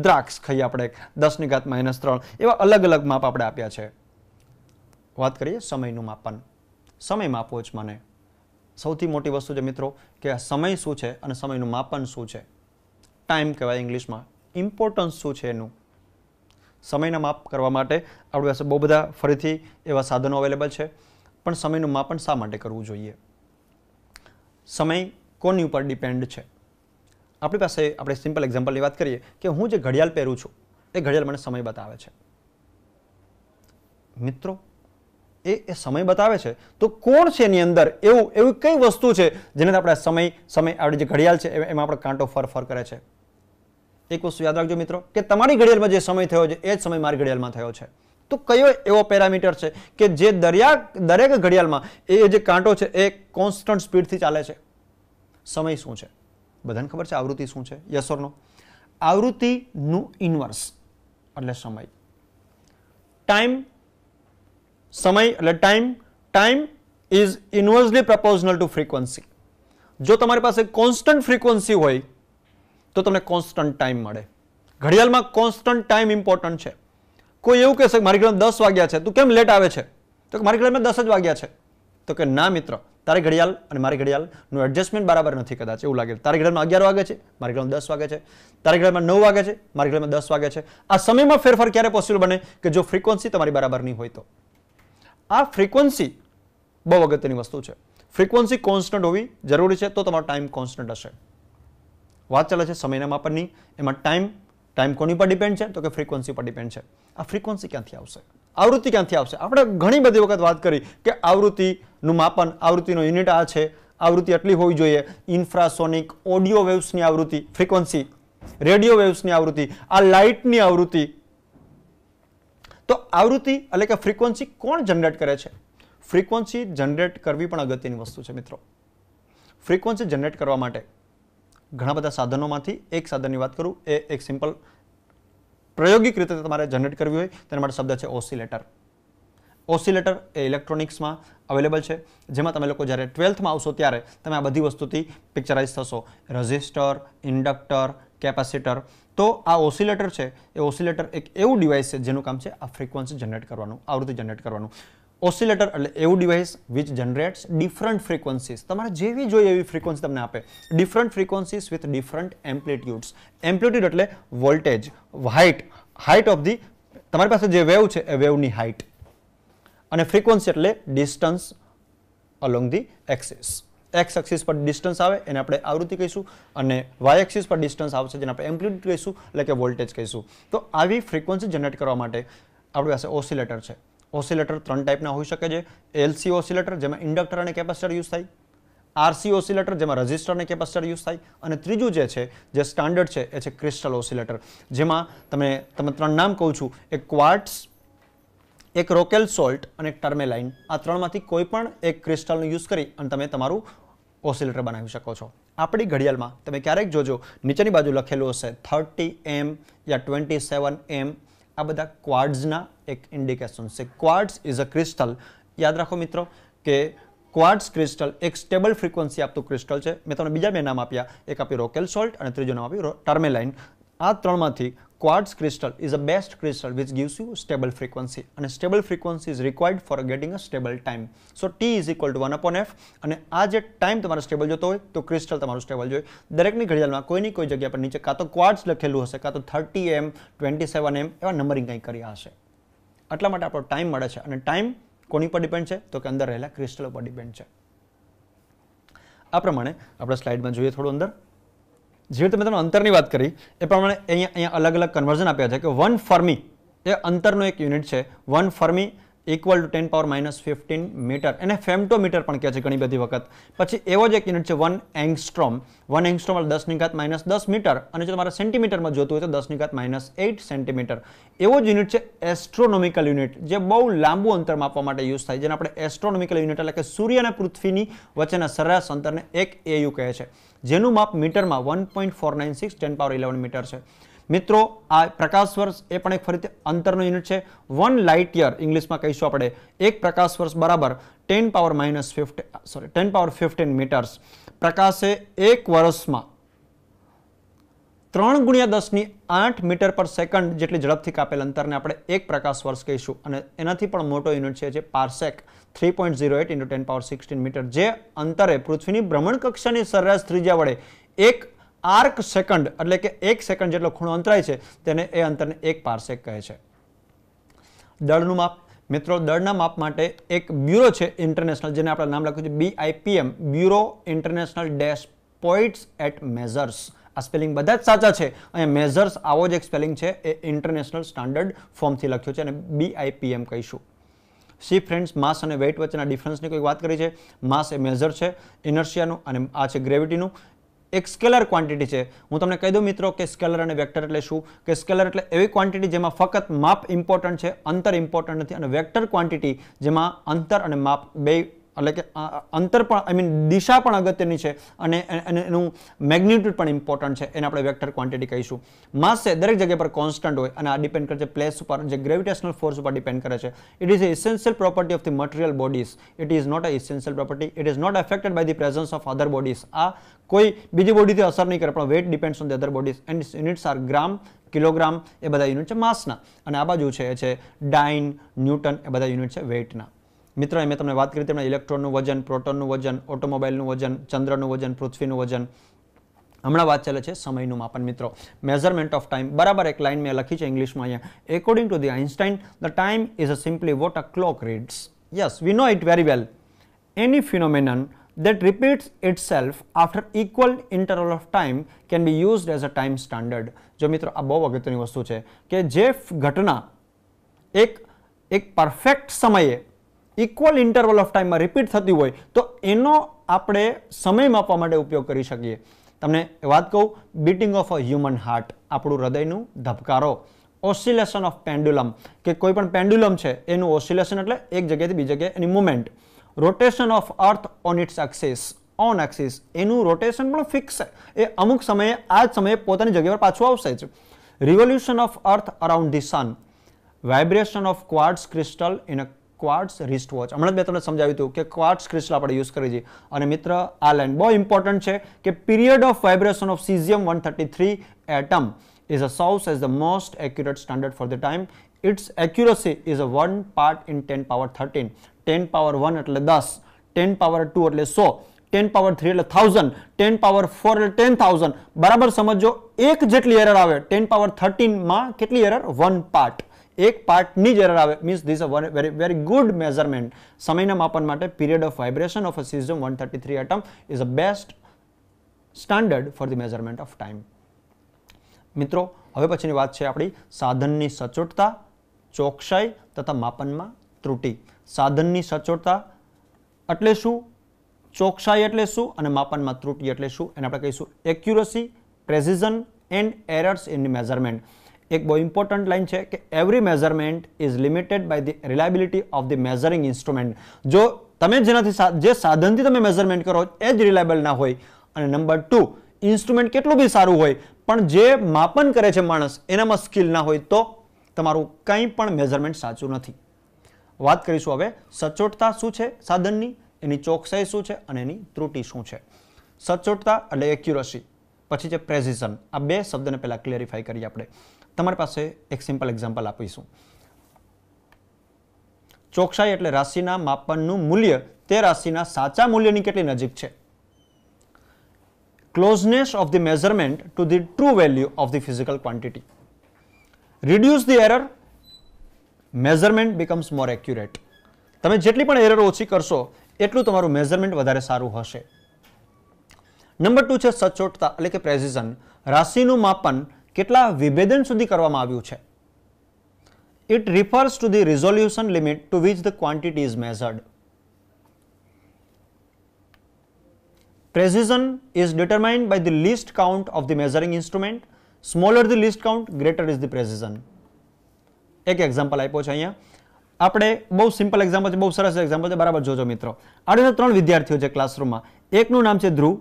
દ્રાક્ષ ખાઈએ આપણે 10⁻³ એવા અલગ અલગ માપ આપણે આપ્યા છે. વાત કરીએ સમયનું માપન. સમય માપવો જ મને સૌથી મોટી વસ્તુ છે મિત્રો કે સમય શું છે અને સમયનું માપન શું છે. ટાઈમ કહેવાય ઇંગ્લિશમાં. ઇમ્પોર્ટન્સ શું છે એનું. સમયના માપ કરવા માટે આપણી પાસે બહુ બધા ફરીથી એવા સાધનો અવેલેબલ છે, પણ સમયનું માપન શા માટે કરવું જોઈએ? સમય કોની ઉપર ડિપેન્ડ છે? આપણી પાસે આપણે સિમ્પલ એક્ઝામ્પલની વાત કરીએ કે હું જે ઘડિયાળ પહેરું છું એ ઘડિયાળ મને સમય બતાવે છે. મિત્રો એ સમય બતાવે છે તો કોણ છે એની અંદર એવું કઈ વસ્તુ છે જેનાથી આપણે સમય આપણી જે ઘડિયાળ છે એમાં આપણે કાંટો ફર કરે છે? એક વસ્તુ યાદ રાખજો મિત્રો કે તમારી ઘડિયાળમાં જે સમય થયો છે એ જ સમય મારી ઘડિયાળમાં થયો છે. તો કયો એવો પેરામીટર છે કે જે દરેક ઘડિયાળમાં એ જે કાંટો છે એ કોન્સ્ટન્ટ સ્પીડથી ચાલે છે? સમય શું છે? બધાને ખબર છે આવૃત્તિ શું છે? Yes or no? આવૃત્તિનું ઇન્વર્સ એટલે સમય. સમય એટલે time is inversely proportional to frequency. જો તમારી પાસે કોન્સ્ટન્ટ ફ્રીક્વન્સી હોય તો તમને કોન્સ્ટન્ટ ટાઈમ મળે. ઘડિયાળમાં કોન્સ્ટન્ટ ટાઈમ ઇમ્પોર્ટન્ટ છે. કોઈ એવું કહેશે કે મારી ઘડિયાળમાં 10 વાગ્યા છે, તું કેમ લેટ આવે છે? તો કે મારી ઘડિયાળમાં 10 જ વાગ્યા છે. તો કે ના મિત્ર, તારી ઘડિયાળ અને મારી ઘડિયાળનું એડજસ્ટમેન્ટ બરાબર નથી. કદાચ એવું લાગે તારી ઘડિયાળમાં 11 વાગે છે, મારી ઘડિયાળમાં 10 વાગે છે. તારી ઘડિયાળમાં 9 વાગે છે, મારી ઘડિયાળમાં 10 વાગે છે. આ સમયમાં ફેરફાર ક્યારે પોસિબલ બને? કે જો ફ્રીક્વન્સી તમારી બરાબર નહીં હોય તો. આ ફ્રીક્વન્સી બહુ અગત્યની વસ્તુ છે. ફ્રીક્વન્સી કોન્સ્ટન્ટ હોવી જરૂરી છે તો તમારો ટાઈમ કોન્સ્ટન્ટ હશે. વાત ચાલે છે સમયના માપનની. એમાં ટાઈમ કોની પર ડિપેન્ડ છે તો કે ફ્રીક્વન્સી પર ડિપેન્ડ છે. આ ફ્રીક્વન્સી ક્યાંથી આવશે? આવૃત્તિ ક્યાંથી આવશે? આપણે ઘણી બધી વખત વાત કરી કે આવૃત્તિનું માપન, આવૃત્તિનો યુનિટ આ છે, આવૃત્તિ આટલી હોવી જોઈએ. ઇન્ફ્રાસોનિક ઓડિયો વેવ્સની આવૃત્તિ ફ્રીક્વન્સી, રેડિયો વેવ્સની આવૃત્તિ, આ લાઇટની આવૃત્તિ. તો આવૃત્તિ એટલે કે ફ્રીક્વન્સી કોણ જનરેટ કરે છે? ફ્રીક્વન્સી જનરેટ કરવી પણ અગત્યની વસ્તુ છે મિત્રો. ફ્રીક્વન્સી જનરેટ કરવા માટે ઘણા બધા સાધનોમાંથી એક સાધનની વાત કરું, એ એક સિમ્પલ પ્રાયોગિક રીતે તમારે જનરેટ કરવી હોય તેના માટે શબ્દ છે ઓસિલેટર. ઓસિલેટર એ ઇલેક્ટ્રોનિક્સમાં અવેલેબલ છે, જેમાં તમે લોકો જ્યારે 12થમાં આવશો ત્યારે તમે આ બધી વસ્તુથી પિક્ચરાઇઝ થશો. Resistor, inductor, capacitor. તો આ ઓસિલેટર છે એ ઓસિલેટર એક એવું ડિવાઇસ છે જેનું કામ છે આ ફ્રીક્વન્સી જનરેટ કરવાનું, આવૃત્તિ જનરેટ કરવાનું. ઓસિલેટર એટલે એવું ડિવાઇસ વિચ જનરેટ્સ ડિફરન્ટ ફ્રીક્વન્સીઝ. તમારે જેવી જોઈએ એવી ફ્રીક્વન્સી તમને આપે. Different frequencies with different amplitudes. Amplitude એટલે વોલ્ટેજ, હાઇટ ઓફ ધી, તમારી પાસે જે વેવ છે એ વેવની હાઇટ, અને ફ્રીક્વન્સી એટલે distance along the axis. X axis પર ડિસ્ટન્સ આવે એને આપણે આવૃત્તિ કહીશું, અને વાય એક્સિસ પર ડિસ્ટન્સ આવશે જેને આપણે એમ્પ્લિટ્યુડ કહીશું, એટલે કે વોલ્ટેજ કહીશું. તો આવી ફ્રીક્વન્સી જનરેટ કરવા માટે આપણી પાસે ઓસિલેટર છે. ઓસિલેટર 3 ટાઈપના હોઈ શકે છે. એલસી ઓસિલેટર જેમાં ઇન્ડક્ટર અને કેપેસિટર યુઝ થાય, આરસી ઓસિલેટર જેમાં રેઝિસ્ટર અને કેપેસિટર યુઝ થાય, અને ત્રીજું જે છે જે સ્ટાન્ડર્ડ છે એ છે ક્રિસ્ટલ ઓસિલેટર, જેમાં તમે 3 નામ કહું છું, એક ક્વાર્ટઝ, એક રોકેલ સોલ્ટ અને એક ટર્મેલાઇન. આ 3માંથી કોઈ પણ એક ક્રિસ્ટલનો યુઝ કરી અને તમે તમારું ઓસિલેટર બનાવી શકો છો. આપણી ઘડિયાળમાં તમે ક્યારેક જોજો નીચેની બાજુ લખેલું હશે 30M યા 27M. આ બધા ક્વાર્ટ્ઝના એક ઇન્ડિકેશન છે. ક્વાર્ટ્ઝ ઇઝ અ ક્રિસ્ટલ. યાદ રાખો મિત્રો કે ક્વાર્ટ્ઝ ક્રિસ્ટલ એક સ્ટેબલ ફ્રીક્વન્સી આપતું ક્રિસ્ટલ છે. મેં તમને બીજા 2 નામ આપ્યા, એક આપ્યું રોકેલ સોલ્ટ અને ત્રીજું નામ આપ્યું ટર્મેલાઇન. આ 3માંથી quartz crystal is a best crystal which gives you stable frequency, અને stable frequency is required for getting a stable time. So T is equal to 1/f, અને આ જે ટાઈમ તમારો સ્ટેબલ જોતો હોય તો ક્રિસ્ટલ તમારું સ્ટેબલ જોઈએ. દરેકની ઘડિયાળમાં કોઈની કોઈ જગ્યા પર નીચે કાં તો ક્વાર્ટ્ઝ લખેલું હશે, કાં તો 30M, 27M એવા નંબરિંગ કંઈ કર્યા હશે. એટલા માટે આપણો ટાઈમ મળે છે, અને ટાઈમ કોની પર ડિપેન્ડ છે તો કે અંદર રહેલા ક્રિસ્ટલ પર ડિપેન્ડ છે. આ પ્રમાણે આપણે સ્લાઇડમાં જોઈએ થોડું અંદર. જે રીતે મેં તમને અંતરની વાત કરી એ પ્રમાણે અહીંયા અલગ અલગ કન્વર્ઝન આપ્યા છે કે 1 ફર્મી એ અંતરનો એક યુનિટ છે. 1 ફર્મી ઇક્વલ ટુ 10⁻−15 મીટર. એને ફેમ્ટોમીટર પણ કહે છે ઘણી બધી વખત. પછી એવો જ એક યુનિટ છે 1 એંગસ્ટ્રોમ. 1 એંગસ્ટ્રોમ એટલે 10⁻−10 મીટર, અને જો તમારે સેન્ટીમીટરમાં જોતું હોય તો 10⁻−8 સેન્ટીમીટર. એવો જ યુનિટ છે એસ્ટ્રોનોમિકલ યુનિટ, જે બહુ લાંબુ અંતર માપવા માટે યુઝ થાય, જેને આપણે એસ્ટ્રોનોમિકલ યુનિટ એટલે કે સૂર્ય અને પૃથ્વીની વચ્ચેના સરેરાશ અંતરને 1 AU કહે છે, જેનું માપ મીટરમાં 1.496 10⁻11 મીટર છે. મિત્રો આ પ્રકાશ વર્ષ એ પણ એક ફરીથી અંતરનો યુનિટ છે. 1 લાઇટ યર ઇંગ્લિશમાં કહીશું આપણે, એક પ્રકાશ વર્ષ બરાબર 10⁻15 મીટર્સ. પ્રકાશે એક વર્ષમાં 3×10⁸ મીટર પર સેકન્ડ જેટલી ઝડપથી કાપેલ અંતરને આપણે એક પ્રકાશ વર્ષ કહીશું, અને એનાથી પણ મોટો યુનિટ છે જે પાર્સેક 3.08 × 10⁻16 મીટર, જે અંતરે પૃથ્વીની ભ્રમણ કક્ષાની સરેરાશ ત્રિજ્યા વડે એક આર્ક સેકન્ડ એટલે કે 1 સેકન્ડ જેટલો ખૂણો અંતરાય છે, તેને એ અંતરને 1 પાર્સેક કહે છે. દળનું માપ. મિત્રો દળના માપ માટે એક બ્યુરો છે ઇન્ટરનેશનલ, જેને આપણે નામ લખ્યું છે BIPM, Bureau International des Poids et Mesures. આ સ્પેલિંગ બધા જ સાચા છે. અહીંયા મેઝર્સ આવો જ એક સ્પેલિંગ છે, એ ઇન્ટરનેશનલ સ્ટાન્ડર્ડ ફોર્મથી લખ્યું છે, અને BIPM કહીશું. સી ફ્રેન્ડ્સ, માસ અને વેઇટ વચ્ચેના ડિફરન્સની કોઈ વાત કરી છે. માસ એ મેઝર છે ઇનર્શિયાનું, અને આ છે ગ્રેવિટીનું. એક સ્કેલર ક્વોન્ટિટી છે. હું તમને કહી દઉં મિત્રો કે સ્કેલર અને વેક્ટર એટલે શું. કે સ્કેલર એટલે એવી ક્વોન્ટિટી જેમાં ફક્ત માપ ઇમ્પોર્ટન્ટ છે, અંતર ઇમ્પોર્ટન્ટ નથી. અને વેક્ટર ક્વોન્ટિટી જેમાં અંતર અને માપ બે, એટલે કે અંતર પણ દિશા પણ અગત્યની છે, અને એનું મેગ્નિટ્યુડ પણ ઇમ્પોર્ટન્ટ છે, એને આપણે વેક્ટર ક્વોન્ટિટી કહીશું. માસ છે દરેક જગ્યા પર કોન્સ્ટન્ટ હોય, અને આ ડિપેન્ડ કરે છે પ્લેસ ઉપર, જે ગ્રેવિટેશનલ ફોર્સ ઉપર ડિપેન્ડ કરે છે. It is essential property of the material bodies. It is not a essential property. It is not affected by the presence of other bodies. આ કોઈ બીજી બોડીથી અસર નહીં કરે, પણ weight depends on the other bodies, and units are gram, kilogram, એ બધા યુનિટ છે માસના. અને આ બાજુ છે એ છે ડાઇન, ન્યૂટન, એ બધા યુનિટ છે વેઇટના. મિત્રો મેં તમને વાત કરી તેમણે ઇલેક્ટ્રોનનું વજન, પ્રોટોનનું વજન, ઓટોમોબાઈલનું વજન, ચંદ્રનું વજન, પૃથ્વીનું વજન. હમણાં વાત ચાલે છે સમયનું માપન. મિત્રો મેઝરમેન્ટ ઓફ ટાઈમ બરાબર એક લાઈન મેં લખી છે ઇંગ્લિશમાં અહીંયા. According to the Einstein, the time is simply what a clock reads. Yes, we know it very well. Any phenomenon that repeats itself after equal interval of time can be used as a time standard. જો મિત્રો આ બહુ અગત્યની વસ્તુ છે કે જે ઘટના એક પરફેક્ટ સમયે ઇક્વલ ઇન્ટરવલ ઓફ ટાઈમમાં રિપીટ થતી હોય તો એનો આપણે સમય માપવા માટે ઉપયોગ કરી શકીએ. તમને વાત કહું, beating of a human heart, આપણું હૃદયનું ધબકારો. ઓસિલેશન ઓફ પેન્ડુલમ, કે કોઈ પણ પેન્ડુલમ છે એનું ઓસિલેશન એટલે એક જગ્યાએથી બીજી જગ્યાએ એની movement. Rotation of Earth on its axis, on axis, એનું રોટેશન પણ ફિક્સ છે, એ અમુક સમયે આ જ સમયે પોતાની જગ્યા પર પાછું આવશે જ. Revolution of earth around the sun. Vibration of quartz crystal in a quartz wrist watch. હમણાં મેં તમને સમજાવ્યું હતું કે ક્વાર્ટઝ ક્રિસ્ટલ આપણે યુઝ કરીએ છીએ. અને મિત્ર આ લાઈન બહુ ઇમ્પોર્ટન્ટ છે કે period of vibration of cesium 133 atom is a source as the most accurate standard for the time. Its accuracy is a 1 part in 10 power 13. 10 power 1 એટલે 10, 10 power 2 એટલે 100, 10 power 3 એટલે 1000, 10 power 4 એટલે 10,000. બરાબર સમજો, એક જેટલી એરર આવે 10 power 13 માં કેટલી એરર? 1 પાર્ટ. એક પાર્ટની જ એરર આવે. Means this a very good measurement. સમયના માપન માટે period of vibration of a cesium 133 atom is a best standard for the measurement of time. મિત્રો હવે પછીની વાત છે આપણી સાધનની સચોટતા, ચોકસાઈ તથા માપનમાં ત્રુટિ. સાધનની સચોટતા એટલે શું, ચોકસાઈ એટલે શું અને માપનમાં ત્રુટિ એટલે શું એને આપણે કહીશું accuracy, precision and errors in measurement. એક બહુ ઇમ્પોર્ટન્ટ લાઈન છે કે every measurement is limited by the reliability of the measuring instrument. જો તમે જે સાધનથી તમે મેઝરમેન્ટ કરો એ જ રિલાયબલ ના હોય. અને નંબર 2, ઇન્સ્ટ્રુમેન્ટ કેટલું બી સારું હોય પણ જે માપન કરે છે માણસ એનામાં સ્કિલ ના હોય તો તમારું કંઈ પણ મેઝરમેન્ટ સાચું નથી. વાત કરીશું હવે સચોટતા શું છે સાધનની, એની ચોકસાઈ શું છે અને એની ત્રુટિ શું છે. સચોટતા એટલે એક્યુરસી, પછી છે પ્રેસિઝન. આ બે શબ્દને પહેલા ક્લેરિફાઈ કરીએ આપણે. તમારી પાસે એક સિમ્પલ એક્ઝામ્પલ આપીશું. ચોકસાઈ એટલે રાશિના માપનનું મૂલ્ય તે રાશિના સાચા મૂલ્યની કેટલી નજીક છે. Closeness of the measurement to the true value of the physical quantity. Reduce the error, measurement becomes more accurate. તમે જેટલી પણ એરર ઓછી કરશો એટલું તમારું મેઝરમેન્ટ વધારે સારું હશે. નંબર 2 છે સચોટતા એટલે કે પ્રેસિઝન. રાશિનું માપન કેટલા વિભેદન સુધી કરવામાં આવ્યું છે. It refers to the resolution limit to which the quantity is measured. Precision is determined by the least count of the measuring instrument. Smaller the least count, greater is the precision. એક example આપ્યો છે અહીંયા. આપણે બહુ simple example છે, બહુ સરસ example છે, બરાબર જોજો મિત્રો. આપણે 3 વિદ્યાર્થીઓ છે ક્લાસરૂમમાં. એકનું નામ છે ધ્રુવ,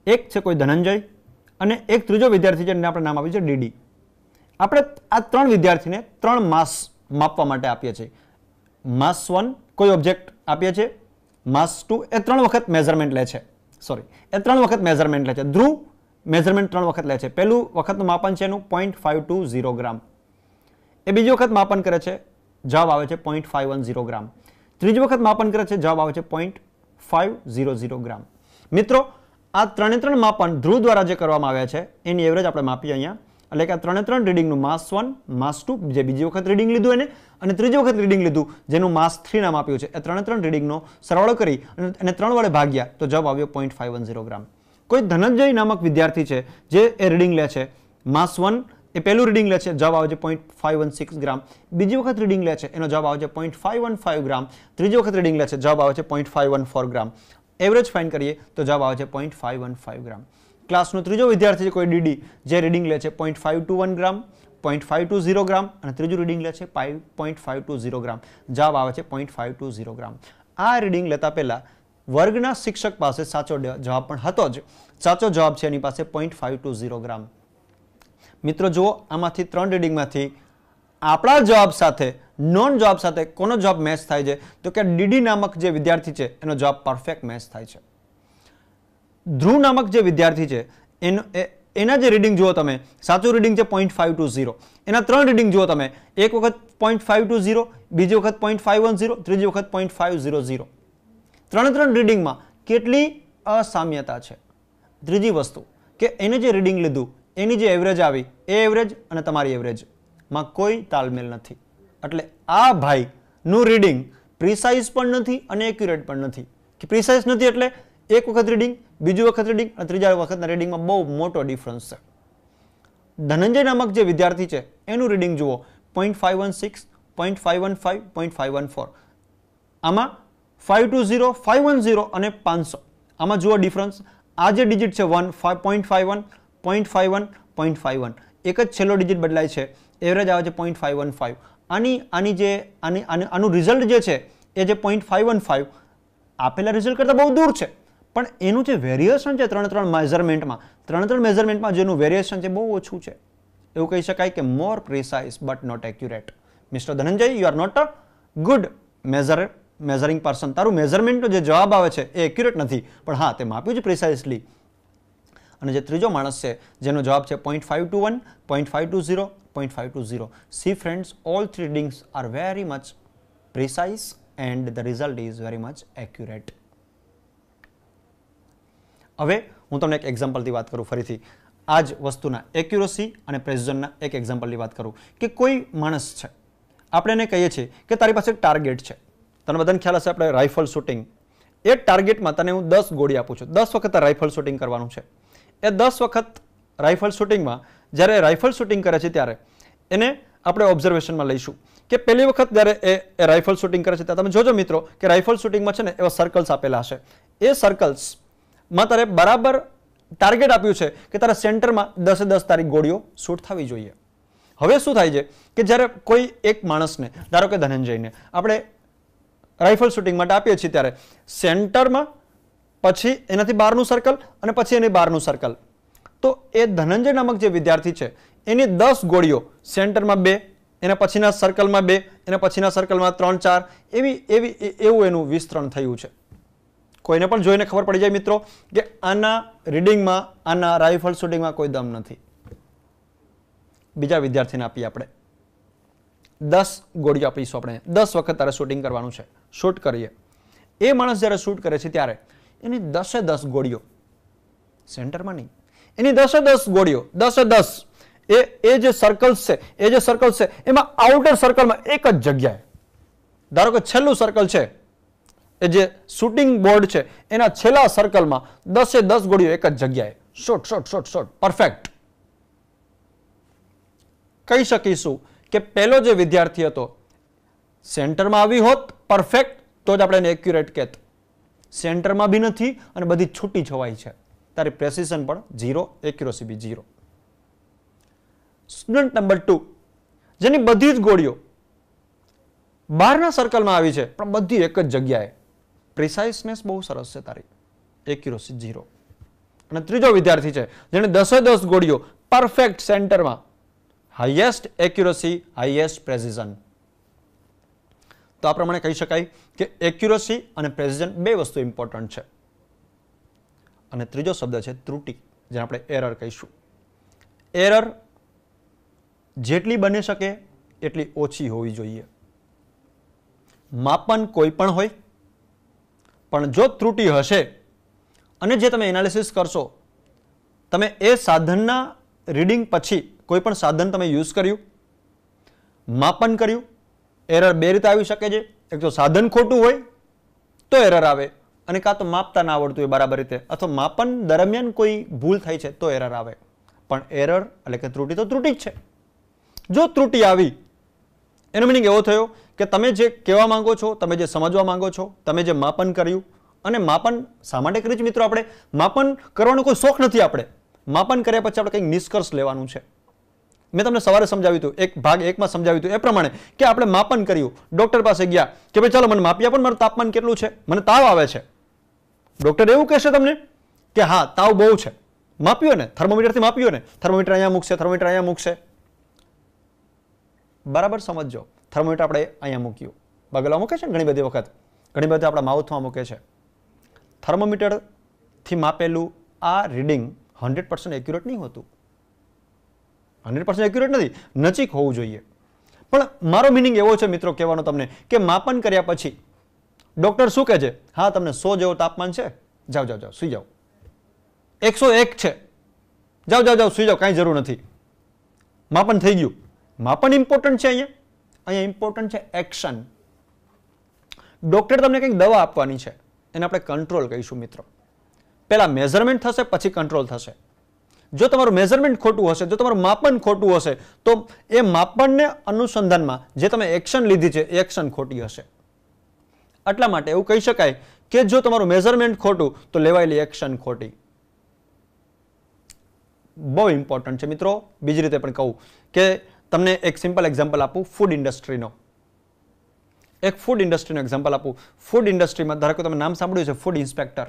એક છે કોઈ ધનંજય અને એક ત્રીજો વિદ્યાર્થી છે, એને આપણે નામ આપ્યું છે ડીડી. આપણે આ 3 વિદ્યાર્થીને 3 માસ માપવા માટે આપીએ છીએ. માસ 1 કોઈ ઓબ્જેક્ટ આપીએ છીએ, માસ 2 એ 3 વખત મેઝરમેન્ટ લે છે. એ 3 વખત મેઝરમેન્ટ લે છે. ધ્રુવ મેઝરમેન્ટ 3 વખત લે છે. પહેલું વખતનું માપન છે એનું 0.520 ગ્રામ. એ બીજી વખત માપન કરે છે, જવાબ આવે છે 0.510 ગ્રામ. ત્રીજી વખત માપન કરે છે, જવાબ આવે છે 0.500 ગ્રામ. મિત્રો આ 3 માપન ધ્રુવ દ્વારા જે કરવામાં આવ્યા છે એની એવરેજ આપણે માપીએ અહીંયા. એટલે કે આ 3 રીડિંગનું માસ 1, માસ 2 જે બીજી વખત રીડિંગ લીધું એને અને ત્રીજી વખત રીડિંગ લીધું જેનું માસ 3 નામ આપ્યું છે, એ 3 રીડિંગનો સરવાળો કરી અને 3 વડે ભાગ્યા તો જવાબ આવ્યો 0.510 ગ્રામ. કોઈ ધનંજય નામક વિદ્યાર્થી છે જે એ રીડિંગ લે છે, માસ 1 એ પહેલું રીડિંગ લે છે, જવાબ આવે છે 0.516 ગ્રામ. બીજી વખત રીડિંગ લે છે એનો જવાબ આવે છે 0.515 ગ્રામ. ત્રીજી વખત રીડિંગ લે છે, જવાબ આવે છે 0.514 ગ્રામ. એવરેજ ફાઇન્ડ કરીએ તો જવાબ આવે છે 0.515 ગ્રામ. ક્લાસનો ત્રીજો વિદ્યાર્થી છે કોઈ ડીડી જે રીડિંગ લે છે 0.521 ગ્રામ, 0.520 ગ્રામ અને ત્રીજું રીડિંગ લે છે 0.520 ગ્રામ. જવાબ આવે છે 0.520 ગ્રામ. આ રીડિંગ લેતા પહેલા વર્ગના શિક્ષક પાસે સાચો જવાબ પણ હતો જ. સાચો જવાબ છે એની પાસે 0.520 ગ્રામ. મિત્રો જુઓ, આમાંથી 3 રીડિંગમાંથી આપણા જવાબ સાથે નોન જવાબ સાથે કોનો જવાબ મેચ થાય છે તો કે ડીડી નામક જે વિદ્યાર્થી છે એનો જવાબ પરફેક્ટ મેચ થાય છે. ધ્રુવ નામક જે વિદ્યાર્થી છે એના જે રીડિંગ જુઓ તમે, સાચું રીડિંગ છે 0.520. એના 3 રીડિંગ જુઓ તમે, એક વખત 0.520, બીજી વખત 0.510, ત્રીજી વખત 0.500. 3 રીડિંગમાં કેટલી અસામ્યતા છે. ત્રીજી વસ્તુ કે એને જે રીડિંગ લીધું એની જે એવરેજ આવી એ એવરેજ અને તમારી એવરેજમાં કોઈ તાલમેલ નથી. એટલે આ ભાઈનું રીડિંગ પ્રિસાઇઝ પણ નથી અને એક્યુરેટ પણ નથી. કે પ્રિસાઇઝ નથી એટલે એક વખત રીડિંગ, બીજી વખત રીડિંગ અને ત્રીજા વખતના રીડિંગમાં બહુ મોટો ડિફરન્સ છે. ધનંજય નામક જે વિદ્યાર્થી છે એનું રીડિંગ જુઓ 0.516, 0.515, 0.514. આમાં 520, 510 અને 500. આમાં જુઓ ડિફરન્સ. આ જે ડિજિટ છે 1, 0.51, 0.51, 0.51. એક જ છેલ્લો ડિજિટ બદલાય છે. એવરેજ આવે છે 0.515. આનું રિઝલ્ટ જે છે એ જે 0.515 આપેલા રિઝલ્ટ કરતાં બહુ દૂર છે. પણ એનું જે વેરિએશન છે 3 મેઝરમેન્ટમાં જેનું વેરિએશન છે બહુ ઓછું છે. એવું કહી શકાય કે more precise but not accurate. Mister Dhananjay, you are not a good measuring person, તારું મેઝરમેન્ટનો જે જવાબ આવે છે એ એક્યુરેટ નથી, પણ હા તે માપ્યું છે પ્રિસાઇઝલી. અને જે ત્રીજો માણસ છે જેનો જવાબ છે 0.521, 0.520, 0.520. See friends, all three readings are very much precise and the result is very much accurate. હવે હું તમને એક એક્ઝામ્પલથી વાત કરું, ફરીથી આ જ વસ્તુના એક્યુરસી અને પ્રેસિઝનના એક એક્ઝામ્પલની વાત કરું કે કોઈ માણસ છે, આપણે એને કહીએ છીએ કે તારી પાસે એક ટાર્ગેટ છે. તને બધાને ખ્યાલ હશે આપણે રાઇફલ શૂટિંગ, એ ટાર્ગેટમાં તને હું 10 ગોળી આપું છું, 10 વખત રાઇફલ શૂટિંગ કરવાનું છે. એ 10 વખત રાઇફલ શૂટિંગમાં જ્યારે રાઇફલ શૂટિંગ કરે છે ત્યારે એને આપણે ઓબ્ઝર્વેશનમાં લઈશું કે પહેલી વખત જ્યારે એ રાઇફલ શૂટિંગ કરે છે ત્યારે તમે જોજો મિત્રો કે રાઇફલ શૂટિંગમાં છે ને એવા સર્કલ્સ આપેલા હશે. એ સર્કલ્સમાં તારે બરાબર ટાર્ગેટ આપ્યું છે કે તારા સેન્ટરમાં 10 તારી ગોળીઓ શૂટ થવી જોઈએ. હવે શું થાય છે કે જ્યારે કોઈ એક માણસને, ધારો કે ધનંજયને આપણે રાઇફલ શૂટિંગ માટે આપીએ છીએ ત્યારે સેન્ટરમાં, પછી એનાથી બહારનું સર્કલ અને પછી એની બહારનું સર્કલ. તો એ ધનંજય નામક જે વિદ્યાર્થી છે એની 10 ગોળીઓ સેન્ટરમાં 2, એના પછીના સર્કલમાં 2, એના પછીના સર્કલમાં 3, 4 એવું એનું વિસ્તરણ થયું છે. કોઈને પણ જોઈને ખબર પડી જાય મિત્રો કે આના રીડિંગમાં, આના રાઇફલ શૂટિંગમાં કોઈ દમ નથી. બીજા વિદ્યાર્થીને આપીએ આપણે 10 ગોળીઓ આપીશું, આપણે 10 વખત તારે શૂટિંગ કરવાનું છે. શૂટ કરીએ. એ માણસ જ્યારે શૂટ કરે છે ત્યારે એની 10 ગોળીઓ સેન્ટરમાં નહીં, એની 10 ગોળીઓ 10 એ જે સર્કલ્સ છે એમાં આઉટર સર્કલમાં એક જ જગ્યાએ, ધારો કે છેલ્લું સર્કલ છે એ જે શૂટિંગ બોર્ડ છે એના છેલ્લા સર્કલમાં 10 ગોળીઓ એક જ જગ્યાએ શોટ પરફેક્ટ. કહી શકીશું કે પહેલો જે વિદ્યાર્થી હતો સેન્ટરમાં આવી હોત પરફેક્ટ તો જ આપણે એને એક્યુરેટ કહેત. સેન્ટરમાં બી નથી અને બધી છૂટી છવાઈ છે, તારી પ્રેસિઝન પણ 0, એક્યુરસી બી 0. સ્ટુડન્ટ નંબર 2 જેની બધી જ ગોળીઓ બહારના સર્કલમાં આવી છે પણ બધી એક જ જગ્યાએ, પ્રિસાઇઝનેસ બહુ સરસ છે તારી, એક્યુરસી 0. અને ત્રીજો વિદ્યાર્થી છે જેને 10 ગોળીઓ પરફેક્ટ સેન્ટરમાં, હાઈએસ્ટ એક્યુરસી, હાઈએસ્ટ પ્રેસિઝન. તો આ પ્રમાણે કહી શકાય કે એક્યુરસી અને પ્રેસિઝન બે વસ્તુ ઇમ્પોર્ટન્ટ છે. અને ત્રીજો શબ્દ છે ત્રુટિ, જેને આપણે એરર કહીશું. એરર જેટલી બની શકે એટલી ઓછી હોવી જોઈએ. માપન કોઈ પણ હોય, પણ જો ત્રુટિ હશે અને જે તમે એનાલિસિસ કરશો, તમે એ સાધનના રીડિંગ પછી કોઈ પણ સાધન તમે યુઝ કર્યું, માપન કર્યું, એરર બે રીતે આવી શકે છે. એક તો સાધન ખોટું હોય તો એરર આવે, અને કાં તો માપતા ના આવડતું હોય બરાબર રીતે, અથવા માપન દરમિયાન કોઈ ભૂલ થઈ છે તો એરર આવે. પણ એરર એટલે કે ત્રુટિ તો ત્રુટિ જ છે. જો ત્રુટિ આવી એનો મિનિંગ એવો થયો કે તમે જે કહેવા માંગો છો, તમે જે સમજવા માંગો છો, તમે જે માપન કર્યું, અને માપન શા માટે કરીએ છીએ મિત્રો? આપણે માપન કરવાનો કોઈ શોખ નથી. આપણે માપન કર્યા પછી આપણે કંઈક નિષ્કર્ષ લેવાનું છે. મેં તમને સવારે સમજાવ્યું હતું, એક ભાગ 1માં સમજાવ્યું હતું એ પ્રમાણે કે આપણે માપન કર્યું, ડોક્ટર પાસે ગયા કે ભાઈ ચાલો મને માપી આપો, મારું તાપમાન કેટલું છે, મને તાવ આવે છે. ડોક્ટર એવું કહેશે તમને કે હા તાવ બહુ છે, માપ્યો ને, થર્મોમીટરથી માપ્યો ને, થર્મોમીટર અહીંયા મૂકશે, થર્મોમીટર અહીંયા મૂકશે. બરાબર સમજો, થર્મોમીટર આપણે અહીંયા મૂક્યું, બગલા મૂકે છે ને ઘણી બધી વખત, ઘણી બધી આપણા માઉથમાં મૂકે છે. થર્મોમીટરથી માપેલું આ રીડિંગ 100% એક્યુરેટ નહીં હોતું, 100% એક્યુરેટ નથી, નજીક હોવું જોઈએ. પણ મારો મિનિંગ એવો છે મિત્રો કહેવાનો તમને કે માપન કર્યા પછી ડોક્ટર શું કહે છે? હા તમને 100 જેવું તાપમાન છે, જાઓ જાઓ જાઓ સુઈ જાઓ. 101 છે, જાઓ જાઓ જાઓ સુઈ જાઓ, કાંઈ જરૂર નથી. માપન થઈ ગયું. માપન ઇમ્પોર્ટન્ટ છે અહીંયા ઇમ્પોર્ટન્ટ છે એક્શન. ડોક્ટર તમને કંઈક દવા આપવાની છે, એને આપણે કંટ્રોલ કહીશું મિત્રો. પહેલા મેઝરમેન્ટ થશે પછી કંટ્રોલ થશે. જો તમારું મેઝરમેન્ટ ખોટું હશે, જો તમારું માપન ખોટું હશે, તો એ માપનને અનુસંધાનમાં જે તમે એક્શન લીધી છે એ એક્શન ખોટી હશે. એટલા માટે એવું કહી શકાય કે જો તમારું મેઝરમેન્ટ ખોટું તો લેવાયેલી એક્શન ખોટી. બહુ ઇમ્પોર્ટન્ટ છે મિત્રો. બીજી રીતે પણ કહું કે તમને એક સિમ્પલ એક્ઝામ્પલ આપું ફૂડ ઇન્ડસ્ટ્રીનો. એક ફૂડ ઇન્ડસ્ટ્રીનો એક્ઝામ્પલ આપું. ફૂડ ઇન્ડસ્ટ્રીમાં ધારો કે તમે નામ સાંભળ્યું છે ફૂડ ઇન્સ્પેક્ટર.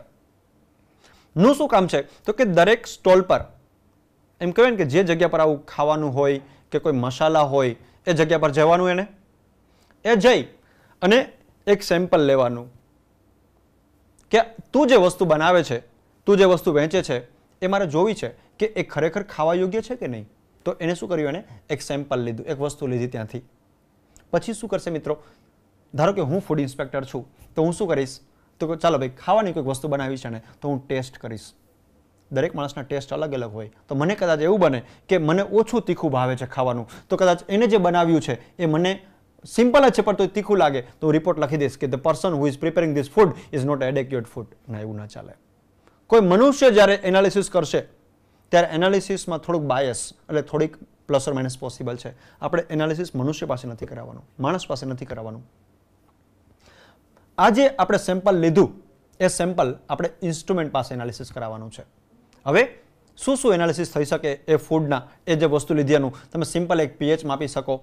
નું શું કામ છે તો કે દરેક સ્ટોલ પર એમ કહેવાય ને કે જે જગ્યા પર આવું ખાવાનું હોય કે કોઈ મસાલા હોય એ જગ્યા પર જવાનું, એને એ જઈ અને એક સેમ્પલ લેવાનું કે તું જે વસ્તુ બનાવે છે, તું જે વસ્તુ વેચે છે, એ મારે જોવી છે કે એ ખરેખર ખાવા યોગ્ય છે કે નહીં. તો એને શું કર્યું, એને એક સેમ્પલ લીધું, એક વસ્તુ લીધી ત્યાંથી. પછી શું કરશે મિત્રો, ધારો કે હું ફૂડ ઇન્સ્પેક્ટર છું, તો હું શું કરીશ, તો ચાલો ભાઈ ખાવાની કોઈક વસ્તુ બનાવી છે ને, તો હું ટેસ્ટ કરીશ. દરેક માણસના ટેસ્ટ અલગ અલગ હોય. તો મને કદાચ એવું બને કે મને ઓછું તીખું ભાવે છે ખાવાનું, તો કદાચ એને જે બનાવ્યું છે એ મને સિમ્પલ જ છે પણ તો તીખું લાગે, તો હું રિપોર્ટ લખી દઈશ કે the person who is preparing this food is not adequate food. ના, એવું ના ચાલે. કોઈ મનુષ્ય જ્યારે એનાલિસિસ કરશે ત્યારે એનાલિસિસમાં થોડુંક બાયસ એટલે થોડીક પ્લસ ઓર માઇનસ પોસિબલ છે. આપણે એનાલિસિસ મનુષ્ય પાસે નથી કરાવવાનું, માણસ પાસે નથી કરાવવાનું. આજે આપણે સેમ્પલ લીધું, એ સેમ્પલ આપણે ઇન્સ્ટ્રુમેન્ટ પાસે એનાલિસિસ કરાવવાનું છે. હવે શું શું એનાલિસિસ થઈ શકે એ ફૂડના, એ જે વસ્તુ લીધી એનું, તમે સિમ્પલ એક પીએચ માપી શકો,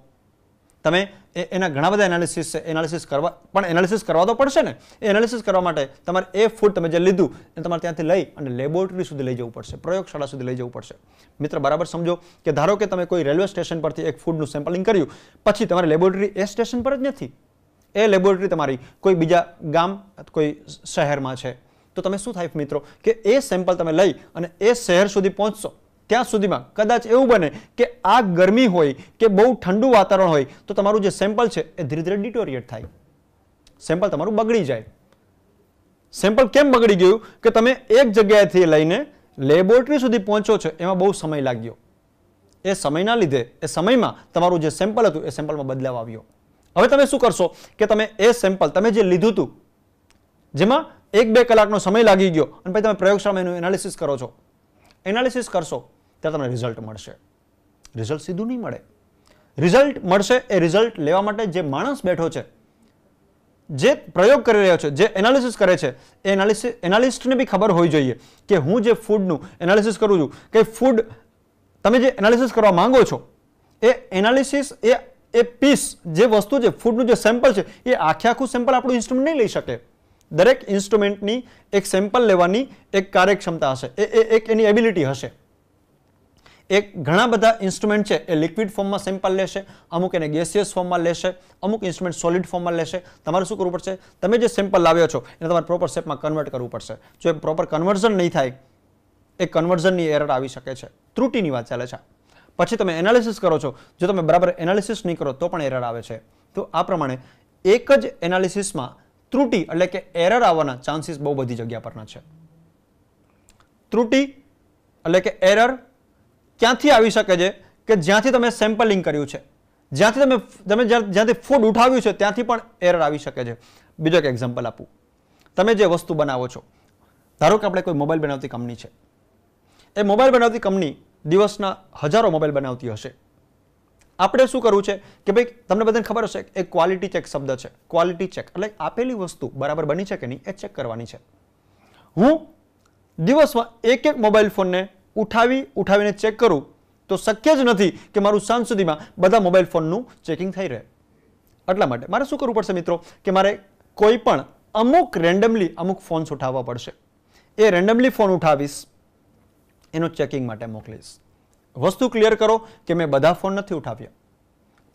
તમે એના ઘણા બધા એનાલિસિસ છે, એનાલિસિસ કરવા પણ એનાલિસિસ કરવા તો પડશે ને. એ એનાલિસિસ કરવા માટે તમારે એ ફૂડ તમે જે લીધું એ તમારે ત્યાંથી લઈ અને લેબોરેટરી સુધી લઈ જવું પડશે, પ્રયોગશાળા સુધી લઈ જવું પડશે. મિત્ર બરાબર સમજો કે ધારો કે તમે કોઈ રેલવે સ્ટેશન પરથી એક ફૂડનું સેમ્પલિંગ કર્યું, પછી તમારી લેબોરેટરી એ સ્ટેશન પર જ નથી, એ લેબોરેટરી તમારી કોઈ બીજા ગામ, કોઈ શહેરમાં છે. તો તમે શું થાય મિત્રો કે એ સેમ્પલ તમે લઈ અને એ શહેર સુધી પહોંચશો, ત્યાં સુધીમાં કદાચ એવું બને કે આ ગરમી હોય કે બહુ ઠંડુ વાતાવરણ હોય, તો તમારું જે સેમ્પલ છે એ ધીરે ધીરે ડિટોરિએટ થાય, સેમ્પલ તમારું બગડી જાય. સેમ્પલ કેમ બગડી ગયું કે તમે એક જગ્યાએથી લઈને લેબોરેટરી સુધી પહોંચો છો, એમાં બહુ સમય લાગ્યો. એ સમયના લીધે એ સમયમાં તમારું જે સેમ્પલ હતું એ સેમ્પલમાં બદલાવ આવ્યો. હવે તમે શું કરશો કે તમે એ સેમ્પલ તમે જે લીધું હતું, જેમાં 1-2 કલાકનો સમય લાગી ગયો, અને પછી તમે પ્રયોગશાળામાં એનું એનાલિસિસ કરો છો, એનાલિસિસ કરશો ત્યારે તમને રિઝલ્ટ મળશે. રિઝલ્ટ સીધું નહીં મળે. રિઝલ્ટ મળશે, એ રિઝલ્ટ લેવા માટે જે માણસ બેઠો છે, જે પ્રયોગ કરી રહ્યો છે, જે એનાલિસિસ કરે છે, એ એનાલિસ્ટને બી ખબર હોવી જોઈએ કે હું જે ફૂડનું એનાલિસિસ કરું છું, કે ફૂડ તમે જે એનાલિસિસ કરવા માંગો છો, એ એનાલિસિસ એ પીસ જે વસ્તુ છે, ફૂડનું જે સેમ્પલ છે, એ આખું સેમ્પલ આપણું ઇન્સ્ટ્રુમેન્ટ નહીં લઈ શકે. દરેક ઇન્સ્ટ્રુમેન્ટની એક સેમ્પલ લેવાની એક કાર્યક્ષમતા હશે, એક એની એબિલિટી હશે. એક ઘણા બધા ઇન્સ્ટ્રુમેન્ટ છે એ લિક્વિડ ફોર્મમાં સેમ્પલ લેશે, અમુક એને ગેસિયસ ફોર્મમાં લેશે, અમુક ઇન્સ્ટ્રુમેન્ટ સોલિડ ફોર્મમાં લેશે. તમારે શું કરવું પડશે, તમે જે સેમ્પલ લાવ્યો છો એને તમારે પ્રોપર શેપમાં કન્વર્ટ કરવું પડશે. જો એ પ્રોપર કન્વર્ઝન નહીં થાય, એ કન્વર્ઝનની એરર આવી શકે છે, ત્રુટિની વાત ચાલે છે. પછી તમે એનાલિસિસ કરો છો, જો તમે બરાબર એનાલિસિસ નહીં કરો તો પણ એરર આવે છે. તો આ પ્રમાણે એક જ એનાલિસિસમાં ત્રુટિ એટલે કે એરર આવવાના ચાન્સીસ બહુ બધી જગ્યા પરના છે. ત્રુટિ એટલે કે એરર ક્યાંથી આવી શકે છે કે જ્યાંથી તમે સેમ્પલિંગ કર્યું છે, જ્યાંથી તમે જ્યાંથી ફૂડ ઉઠાવ્યું છે, ત્યાંથી પણ એરર આવી શકે છે. બીજો એક એક્ઝામ્પલ આપું. તમે જે વસ્તુ બનાવો છો, ધારો કે આપણે કોઈ મોબાઈલ બનાવતી કંપની છે, એ મોબાઈલ બનાવતી કંપની દિવસના હજારો મોબાઈલ બનાવતી હશે. આપણે શું કરવું છે કે ભાઈ તમને બધાને ખબર હશે એક ક્વોલિટી ચેક શબ્દ છે. ક્વોલિટી ચેક એટલે આપેલી વસ્તુ બરાબર બની છે કે નહીં એ ચેક કરવાની છે. હું દિવસમાં એક મોબાઈલ ફોનને ઉઠાવીને ચેક કરું તો શક્ય જ નથી કે મારું સાંજ સુધીમાં બધા મોબાઈલ ફોનનું ચેકિંગ થઈ રહે. એટલા માટે મારે શું કરવું પડશે મિત્રો કે મારે કોઈ પણ રેન્ડમલી અમુક ફોન્સ ઉઠાવવા પડશે. એ રેન્ડમલી ફોન ઉઠાવીશ, એનો ચેકિંગ માટે મોકલીશ. વસ્તુ ક્લિયર કરો કે મેં બધા ફોન નથી ઉઠાવ્યા.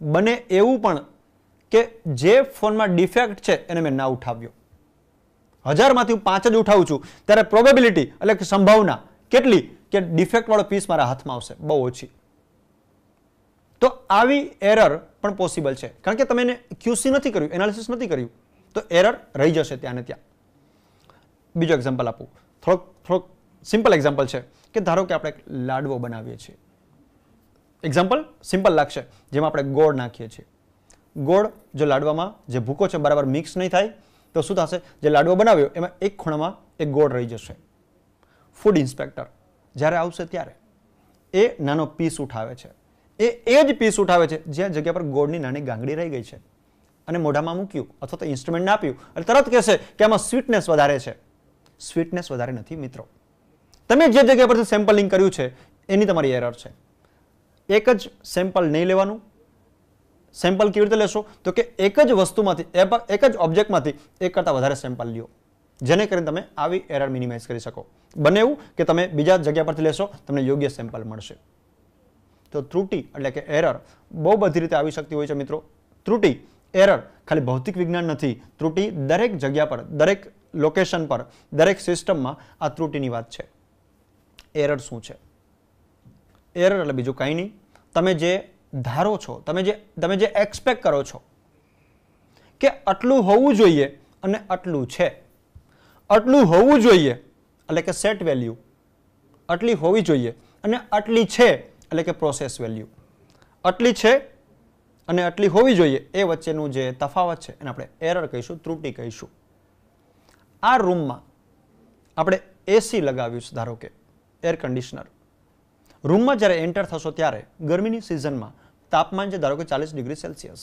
બને એવું પણ કે જે ફોનમાં ડિફેક્ટ છે એને મેં ના ઉઠાવ્યો. 1000માંથી હું 5 જ ઉઠાવું છું ત્યારે પ્રોબેબિલિટી એટલે કે સંભાવના કેટલી કે ડિફેક્ટ વાળો પીસ મારા હાથમાં આવશે, બહુ ઓછી. તો આવી એરર પણ પોસિબલ છે કારણ કે તમે એને QC નથી કર્યું, એનાલિસિસ નથી કર્યું, તો એરર રહી જશે ત્યાં ને ત્યાં. બીજો એક્ઝામ્પલ આપું, થોડોક સિમ્પલ એક્ઝામ્પલ છે કે ધારો કે આપણે એક લાડવો બનાવીએ છીએ. એક્ઝામ્પલ સિમ્પલ લાગશે, જેમાં આપણે ગોળ નાખીએ છીએ. ગોળ જો લાડવામાં જે ભૂકો છે બરાબર મિક્સ નહીં થાય તો શું થશે, જે લાડવો બનાવ્યો એમાં એક ખૂણામાં એક ગોળ રહી જશે. ફૂડ ઇન્સ્પેક્ટર જ્યારે આવશે ત્યારે એ નાનો પીસ ઉઠાવે છે, એ જ પીસ ઉઠાવે છે જ્યાં જગ્યા પર ગોળની નાની ગાંગડી રહી ગઈ છે, અને મોઢામાં મૂક્યું અથવા તો ઇન્સ્ટ્રુમેન્ટને આપ્યું એટલે તરત કહેશે કે આમાં સ્વીટનેસ વધારે છે. સ્વીટનેસ વધારે નથી મિત્રો, તમે જે જગ્યા પરથી સેમ્પલિંગ કર્યું છે એની તમારી એરર છે. એક જ સેમ્પલ નહીં લેવાનું. સેમ્પલ કેવી રીતે લેશો તો કે એક જ વસ્તુમાંથી, એક જ ઓબ્જેક્ટમાંથી એક કરતાં વધારે સેમ્પલ લ્યો, જેને કરીને તમે આવી એરર મિનિમાઇઝ કરી શકો. બને એવું કે તમે બીજા જગ્યા પરથી લેશો, તમને યોગ્ય સેમ્પલ મળશે. તો ત્રુટિ એટલે કે એરર બહુ બધી રીતે આવી શકતી હોય છે મિત્રો. ત્રુટિ એરર ખાલી ભૌતિક વિજ્ઞાન નથી, ત્રુટિ દરેક જગ્યા પર, દરેક લોકેશન પર, દરેક સિસ્ટમમાં આ ત્રુટિની વાત છે. એરર શું છે? એરર એટલે બીજું કાંઈ નહીં, તમે જે ધારો છો, તમે જે એક્સપેક્ટ કરો છો કે આટલું હોવું જોઈએ અને આટલું છે. આટલું હોવું જોઈએ એટલે કે સેટ વેલ્યુ, આટલી હોવી જોઈએ અને આટલી છે એટલે કે પ્રોસેસ વેલ્યુ. આટલી છે અને આટલી હોવી જોઈએ એ વચ્ચેનું જે તફાવત છે એને આપણે એરર કહીશું, ત્રુટિ કહીશું. આ રૂમમાં આપણે એસી લગાવ્યું છે, ધારો કે એર કન્ડિશનર. રૂમમાં જ્યારે એન્ટર થશો ત્યારે ગરમીની સિઝનમાં તાપમાન છે ધારો કે 40 ડિગ્રી સેલ્સિયસ.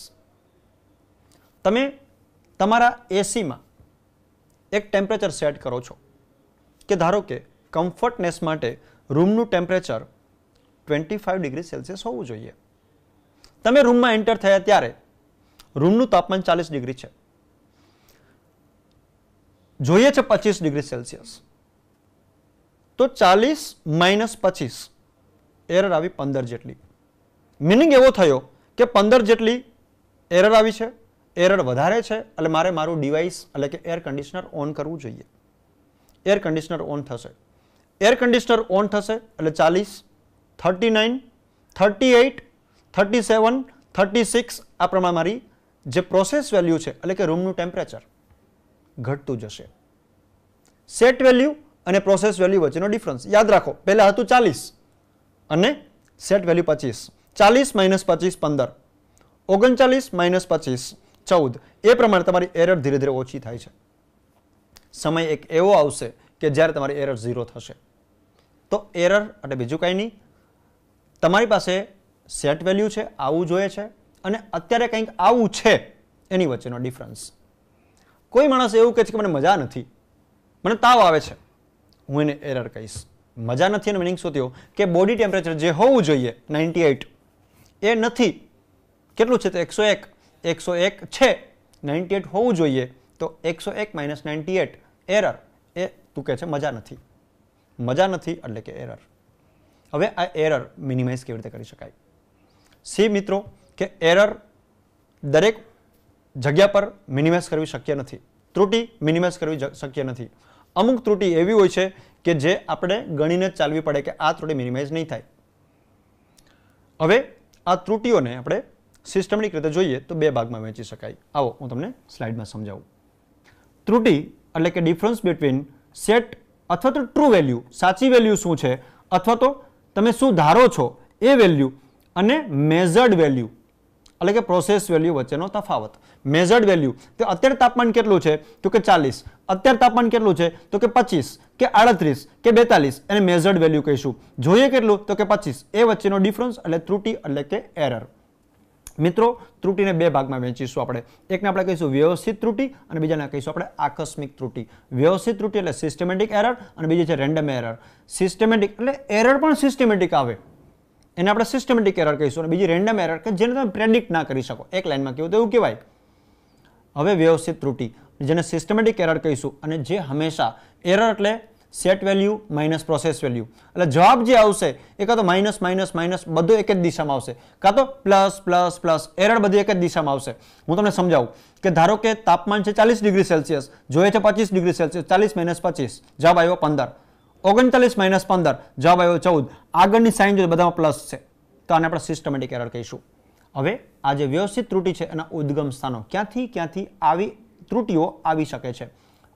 તમે તમારા એસીમાં એક ટેમ્પરેચર સેટ કરો છો કે ધારો કે કમ્ફર્ટનેસ માટે રૂમનું ટેમ્પરેચર 25 ડિગ્રી સેલ્સિયસ હોવું જોઈએ. તમે રૂમમાં એન્ટર થયા ત્યારે રૂમનું તાપમાન 40 ડિગ્રી છે, જોઈએ છે 25 ડિગ્રી સેલ્સિયસ, તો 40 માઇનસ 25 એરર આવી 15 જેટલી. મિનિંગ એવો થયો કે 15 જેટલી એરર આવી છે. એરર વધારે છે એટલે મારે મારું ડિવાઇસ એટલે કે એર કન્ડિશનર ઓન કરવું જોઈએ. એર કન્ડિશનર ઓન થશે. એર કન્ડિશનર ઓન થશે એટલે 40, 39, 38, 37, 36 આ પ્રમાણે મારી જે પ્રોસેસ વેલ્યુ છે એટલે કે રૂમનું ટેમ્પરેચર ઘટતું જશે. સેટ વેલ્યુ અને પ્રોસેસ વેલ્યુ વચ્ચેનો ડિફરન્સ યાદ રાખો. પહેલા હતું 40 અને સેટ વેલ્યુ 25. 40 minus 25 15, 39 minus 25 14. એ પ્રમાણે તમારી એરર ધીરે ધીરે ઓછી થાય છે. સમય એક એવો આવશે કે જ્યારે તમારી એરર 0 થશે. તો એરર એટલે બીજું કાંઈ નહીં, તમારી પાસે સેટ વેલ્યુ છે, આવું જોઈએ છે, અને અત્યારે કંઈક આવું છે, એની વચ્ચેનો ડિફરન્સ. કોઈ માણસ એવું કહે છે કે મને મજા નથી, મને તાવ આવે છે, હું એને એરર કહીશ. મજા નથી એનો મિનિંગ શું થયો કે બોડી ટેમ્પરેચર જે હોવું જોઈએ 98 એ નથી. કેટલું છે? તો 101. 101 છે, 98 હોવું જોઈએ, તો 101 માઇનસ 98 એરર. એ તું કહે છે મજા નથી. મજા નથી એટલે કે એરર. હવે આ એરર મિનિમાઇઝ કેવી રીતે કરી શકાય? સી મિત્રો કે એરર દરેક જગ્યા પર મિનિમાઇઝ કરવી શક્ય નથી. ત્રુટિ મિનિમાઇઝ કરવી શક્ય નથી. અમુક ત્રુટિ એવી હોય છે કે જે આપણે ગણીને જ ચાલવી પડે કે આ ત્રુટિ મિનિમાઇઝ નહીં થાય. હવે આ ત્રુટિઓને આપણે સિસ્ટમેટિક રીતે જોઈએ તો બે ભાગમાં વહેંચી શકાય. આવો હું તમને સ્લાઇડમાં સમજાવું. ત્રુટિ એટલે કે ડિફરન્સ બિટવીન સેટ અથવા તો ટ્રુ વેલ્યુ, સાચી વેલ્યુ શું છે, અથવા તો તમે શું ધારો છો એ વેલ્યુ, અને મેઝર્ડ વેલ્યુ એટલે કે પ્રોસેસ વેલ્યુ વચ્ચેનો તફાવત. મેઝર્ડ વેલ્યુ તો અત્યારે તાપમાન કેટલું છે તો કે 40, અત્યારે તાપમાન કેટલું છે તો કે 25 કે 38 કે 42, એને મેઝર્ડ વેલ્યુ કહીશું. જોઈએ કેટલું તો કે 25. એ વચ્ચેનો ડિફરન્સ એટલે ત્રુટિ એટલે કે એરર. મિત્રો ત્રુટિને બે ભાગમાં વહેંચીશું આપણે. એકને આપણે કહીશું વ્યવસ્થિત ત્રુટિ અને બીજાને કહીશું આપણે આકસ્મિક ત્રુટિ. વ્યવસ્થિત ત્રુટિ એટલે સિસ્ટમેટિક એરર અને બીજી છે રેન્ડમ એરર. સિસ્ટમેટિક એટલે એરર પણ સિસ્ટમેટિક આવે, એને આપણે સિસ્ટમેટિક એરર કહીશું, અને બીજી રેન્ડમ એરર કે જેને તમે પ્રેડિક્ટ ના કરી શકો. એક લાઈનમાં કેવું તો એવું કહેવાય. હવે વ્યવસ્થિત ત્રુટિ જેને સિસ્ટમેટિક એરર કહીશું, અને જે હંમેશા એરર એટલે set value minus process value, એટલે જવાબ જે આવશે એ કાં તો માઇનસ માઇનસ માઇનસ બધું એક જ દિશામાં આવશે, કાં તો પ્લસ પ્લસ પ્લસ, એરર બધી એક જ દિશામાં આવશે. હું તમને સમજાવું કે ધારો કે તાપમાન છે 40 ડિગ્રી સેલ્સિયસ, જોઈએ છે 25 ડિગ્રી સેલ્સિયસ, 40 માઇનસ 25 જવાબ આવ્યો 15, 39 માઇનસ 15 જવાબ આવ્યો 14. આગળની સાઇન જોઈએ બધામાં પ્લસ છે, તો આને આપણે સિસ્ટમેટિક એરર કહીશું. હવે આ જે વ્યવસ્થિત ત્રુટિ છે એના ઉદ્ગમ સ્થાનો ક્યાંથી આવી ત્રુટિઓ આવી શકે છે.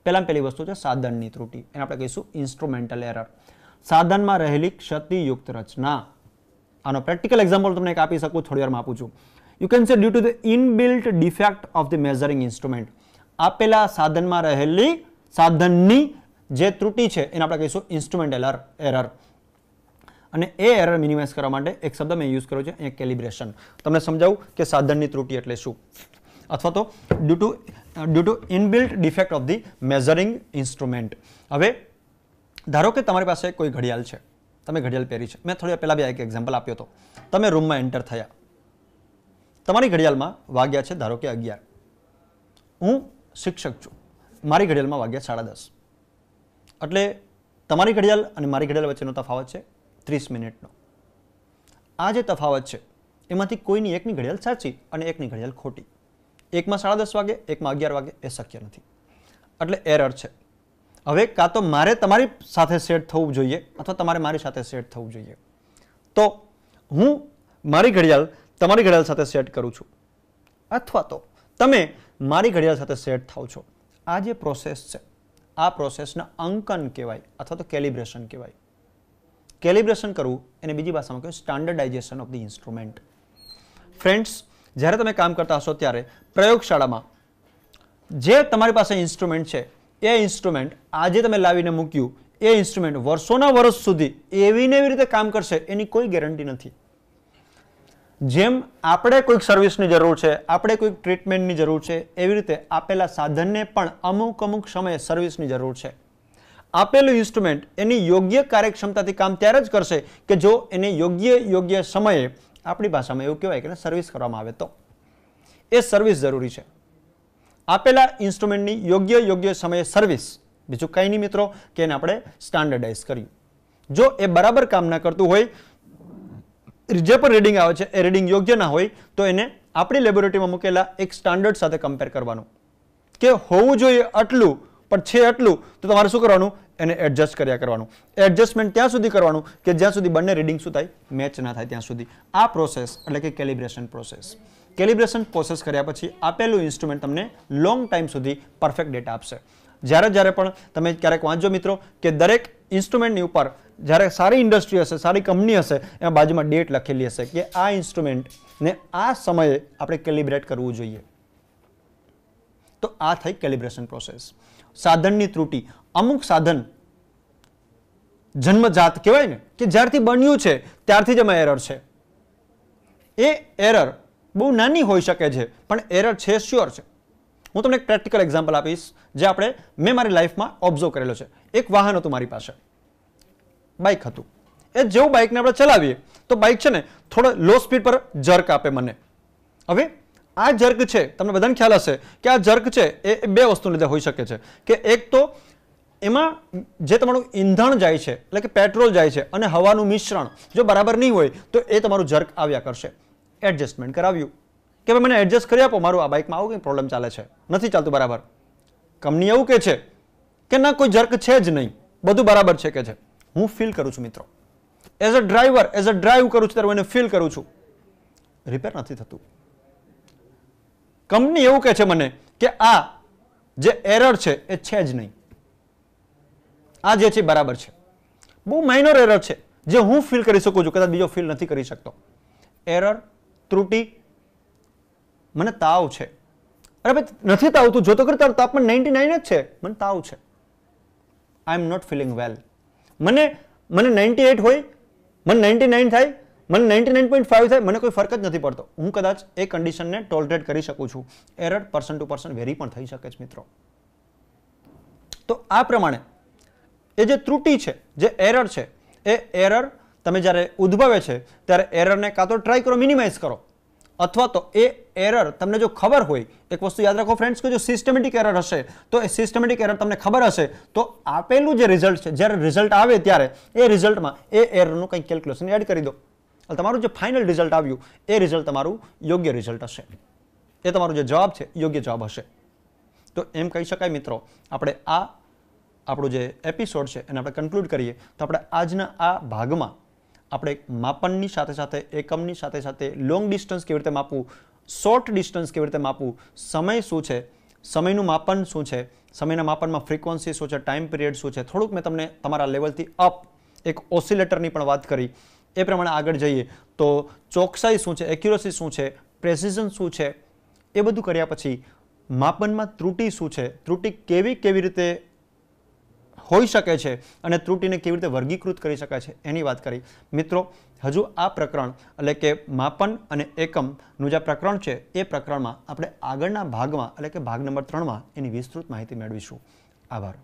પહેલી વસ્તુ છે સાધનની ત્રુટિ, એને આપણે કહીશું ઇન્સ્ટ્રુમેન્ટલ એરર. સાધનમાં રહેલી ક્ષતિયુક્ત રચના. આનો પ્રેક્ટિકલ એક્ઝામ્પલ તમને એક આપી શકું, થોડી વારમાં આપું છું. You can say due to the inbuilt defect of the measuring instrument. આપેલા સાધનમાં રહેલી સાધનની જે ત્રુટિ છે એને આપણે કહીશું ઇન્સ્ટ્રુમેન્ટલ એરર. અને એ એરર મિનિમાઇઝ કરવા માટે એક શબ્દ મેં યુઝ કર્યો છે અહીંયા, કેલિબ્રેશન. તમને સમજાવું કે સાધનની ત્રુટિ એટલે શું, અથવા તો due to inbuilt defect of the measuring instrument. હવે ધારો કે તમારી પાસે કોઈ ઘડિયાળ છે, તમે ઘડિયાળ પહેરી છે. મેં થોડી પહેલા બી એક એક્ઝામ્પલ આપ્યો હતો. તમે રૂમમાં એન્ટર થયા, તમારી ઘડિયાળમાં વાગ્યા છે ધારો કે 11. હું શિક્ષક છું, મારી ઘડિયાળમાં વાગ્યા 10:30. એટલે તમારી ઘડિયાળ અને મારી ઘડિયાળ વચ્ચેનો તફાવત છે 30 મિનિટનો. આ જે તફાવત છે એમાંથી કોઈની એકની ઘડિયાળ સાચી અને એકની ઘડિયાળ ખોટી. એકમાં 10:30 વાગે, એકમાં 11 વાગે, એ શક્ય નથી. એટલે એરર છે. હવે કાં તો મારે તમારી સાથે સેટ થવું જોઈએ અથવા તમારે મારી સાથે સેટ થવું જોઈએ. તો હું મારી ઘડિયાળ તમારી ઘડિયાળ સાથે સેટ કરું છું અથવા તો તમે મારી ઘડિયાળ સાથે સેટ થાવ છો. આ જે પ્રોસેસ છે, આ પ્રોસેસના અંકન કહેવાય અથવા તો કેલિબ્રેશન કહેવાય. કેલિબ્રેશન કરવું એને બીજી ભાષામાં કહેવાય standardisation of the instrument. Friends, જ્યારે તમે કામ કરતા હશો ત્યારે પ્રયોગશાળામાં જે તમારી પાસે ઇન્સ્ટ્રુમેન્ટ છે, એ ઇન્સ્ટ્રુમેન્ટ આજે તમે લાવીને મૂક્યું, એ ઇન્સ્ટ્રુમેન્ટ વર્ષોના વર્ષ સુધી એવી ને એવી રીતે કામ કરશે એની કોઈ ગેરંટી નથી. જેમ આપણે કોઈક સર્વિસની જરૂર છે, આપણે કોઈક ટ્રીટમેન્ટની જરૂર છે, એવી રીતે આપેલા સાધનને પણ અમુક સમયે સર્વિસની જરૂર છે. આપેલું ઇન્સ્ટ્રુમેન્ટ એની યોગ્ય કાર્યક્ષમતાથી કામ ત્યારે જ કરશે કે જો એને યોગ્ય સમયે, આપણી ભાષામાં એવું કહેવાય કે સર્વિસ કરવામાં આવે તો. એ સર્વિસ જરૂરી છે. આપેલા ઇન્સ્ટ્રુમેન્ટની યોગ્ય સમયે સર્વિસ, બીજું કંઈ નહીં મિત્રો કે એને આપણે સ્ટાન્ડર્ડાઇઝ કર્યું. જો એ બરાબર કામ ના કરતું હોય, જે પણ રીડિંગ આવે છે એ રીડિંગ યોગ્ય ના હોય, તો એને આપણી લેબોરેટરીમાં મૂકેલા એક સ્ટાન્ડર્ડ સાથે કમ્પેર કરવાનું કે હોવું જોઈએ આટલું પણ છે આટલું, તો તમારે શું કરવાનું? એને એડજસ્ટ કર્યા કરવાનું. એડજસ્ટમેન્ટ ત્યાં સુધી કરવાનું કે જ્યાં સુધી બંને રીડિંગ શું થાય? મેચ ના થાય ત્યાં સુધી. આ પ્રોસેસ એટલે કે કેલિબ્રેશન પ્રોસેસ. કેલિબ્રેશન પ્રોસેસ કર્યા પછી આપેલું ઇન્સ્ટ્રુમેન્ટ તમને લોંગ ટાઈમ સુધી પરફેક્ટ ડેટા આપશે. જ્યારે પણ તમે ક્યારેક વાંચો મિત્રો કે દરેક ઇન્સ્ટ્રુમેન્ટની ઉપર જ્યારે સારી ઇન્ડસ્ટ્રી હશે, સારી કંપની હશે, એમાં બાજુમાં ડેટ લખેલી હશે કે આ ઇન્સ્ટ્રુમેન્ટને આ સમયે આપણે કેલિબ્રેટ કરવું જોઈએ. તો આ થઈ કેલિબ્રેશન પ્રોસેસ. સાધનની ત્રુટિ. અમુક સાધન જન્મજાત કહેવાય ને કે જ્યારથી બન્યું છે ત્યારથી જ એમાં એરર છે. એ એરર બહુ નાની હોઈ શકે છે પણ એરર છે, શ્યોર છે. હું તમને એક પ્રેક્ટિકલ એક્ઝામ્પલ આપીશ જે મેં મારી લાઈફમાં ઓબ્ઝર્વ કરેલો છે. એક વાહન હતું મારી પાસે, બાઇક હતું. એ જેવું બાઇકને આપણે ચલાવીએ તો બાઇક છે ને થોડો લો સ્પીડ પર જર્ક આપે મને. હવે આ જર્ક છે, તમને બધાને ખ્યાલ હશે કે આ જર્ક છે એ બે વસ્તુને લીધે હોઈ શકે છે કે એક તો એમાં જે તમારું ઈંધણ જાય છે એટલે કે પેટ્રોલ જાય છે અને હવાનું મિશ્રણ જો બરાબર નહીં હોય તો એ તમારું જર્ક આવ્યા કરશે. એડજસ્ટમેન્ટ કરાવ્યું કે ભાઈ મને એડજસ્ટ કરી આપો, મારું આ બાઇકમાં આવું કંઈ પ્રોબ્લેમ ચાલે છે, નથી ચાલતું બરાબર. કંપની એવું કહે છે કે ના કોઈ જર્ક છે જ નહીં, બધું બરાબર છે કે છે. હું ફીલ કરું છું મિત્રો, as a driver, as a drive કરું છું ત્યારે હું એને ફીલ કરું છું રિપેર નથી થતું. કંપની એવું કહે છે મને કે આ જે એરર છે એ છે જ નહીં, આ જે છે બરાબર છે. બહુ માઇનોર એરર છે જે હું ફીલ કરી શકું છું, કદાચ બીજો ફીલ નથી કરી શકતો. એરર, ત્રુટિ. મને તાવ છે. અરે ભાઈ નથી તાવ, તું જોતો કરી તારું તાપમાન 99 જ છે, મને તાવ છે. આઈ એમ નોટ ફીલિંગ વેલ. મને 98 હોય, મને 99 થાય, મને 99.5 થાય, મને કોઈ ફરક જ નથી પડતો. હું કદાચ એ કન્ડિશનને ટોલરેટ કરી શકું છું. Error person to person vary પણ થઈ શકે છે મિત્રો. તો આ પ્રમાણે એ જે ત્રુટિ છે, જે એરર છે, એ એરર તમે જ્યારે ઉદ્ભવે છે ત્યારે એરરને કાં તો ટ્રાય કરો મિનિમાઇઝ કરો, અથવા તો એ એરર તમને જો ખબર હોય, એક વસ્તુ યાદ રાખો ફ્રેન્ડ્સ કે જો સિસ્ટમેટિક એરર હશે તો એ સિસ્ટમેટિક એરર તમને ખબર હશે તો આપેલું જે રિઝલ્ટ છે, જ્યારે રિઝલ્ટ આવે ત્યારે એ રિઝલ્ટમાં એ એરરનું કંઈક કેલ્ક્યુલેશન એડ કરી દો. તમારું જે ફાઇનલ રિઝલ્ટ આવ્યું એ રિઝલ્ટ તમારું યોગ્ય રિઝલ્ટ હશે, એ તમારો જે જવાબ છે યોગ્ય જવાબ હશે. તો એમ કહી શકાય મિત્રો, આપણે આપણો જે એપિસોડ છે એને આપણે કન્ક્લુડ કરીએ તો આપણે આજના આ ભાગમાં આપણે માપનની સાથે સાથે એકમની સાથે સાથે લોંગ ડિસ્ટન્સ કેવી રીતે માપવું, શોર્ટ ડિસ્ટન્સ કેવી રીતે માપવું, સમય શું છે, સમયનું માપન શું છે, સમયના માપનમાં ફ્રીક્વન્સી શું છે, ટાઈમ પિરિયડ શું છે, થોડુંક મેં તમને તમારા લેવલથી અપ એક ઓસિલેટરની પણ વાત કરી. એ પ્રમાણે આગળ જઈએ તો ચોકસાઈ શું છે, એક્યુરસી શું છે, પ્રેસિઝન શું છે, એ બધું કર્યા પછી માપનમાં ત્રુટિ શું છે, ત્રુટિ કેવી રીતે હોઈ શકે છે અને ત્રુટિને કેવી રીતે વર્ગીકૃત કરી શકાય છે એની વાત કરી. મિત્રો હજુ આ પ્રકરણ એટલે કે માપન અને એકમનું જે પ્રકરણ છે એ પ્રકરણમાં આપણે આગળના ભાગમાં એટલે કે ભાગ નંબર 3માં એની વિસ્તૃત માહિતી મેળવીશું. આભાર.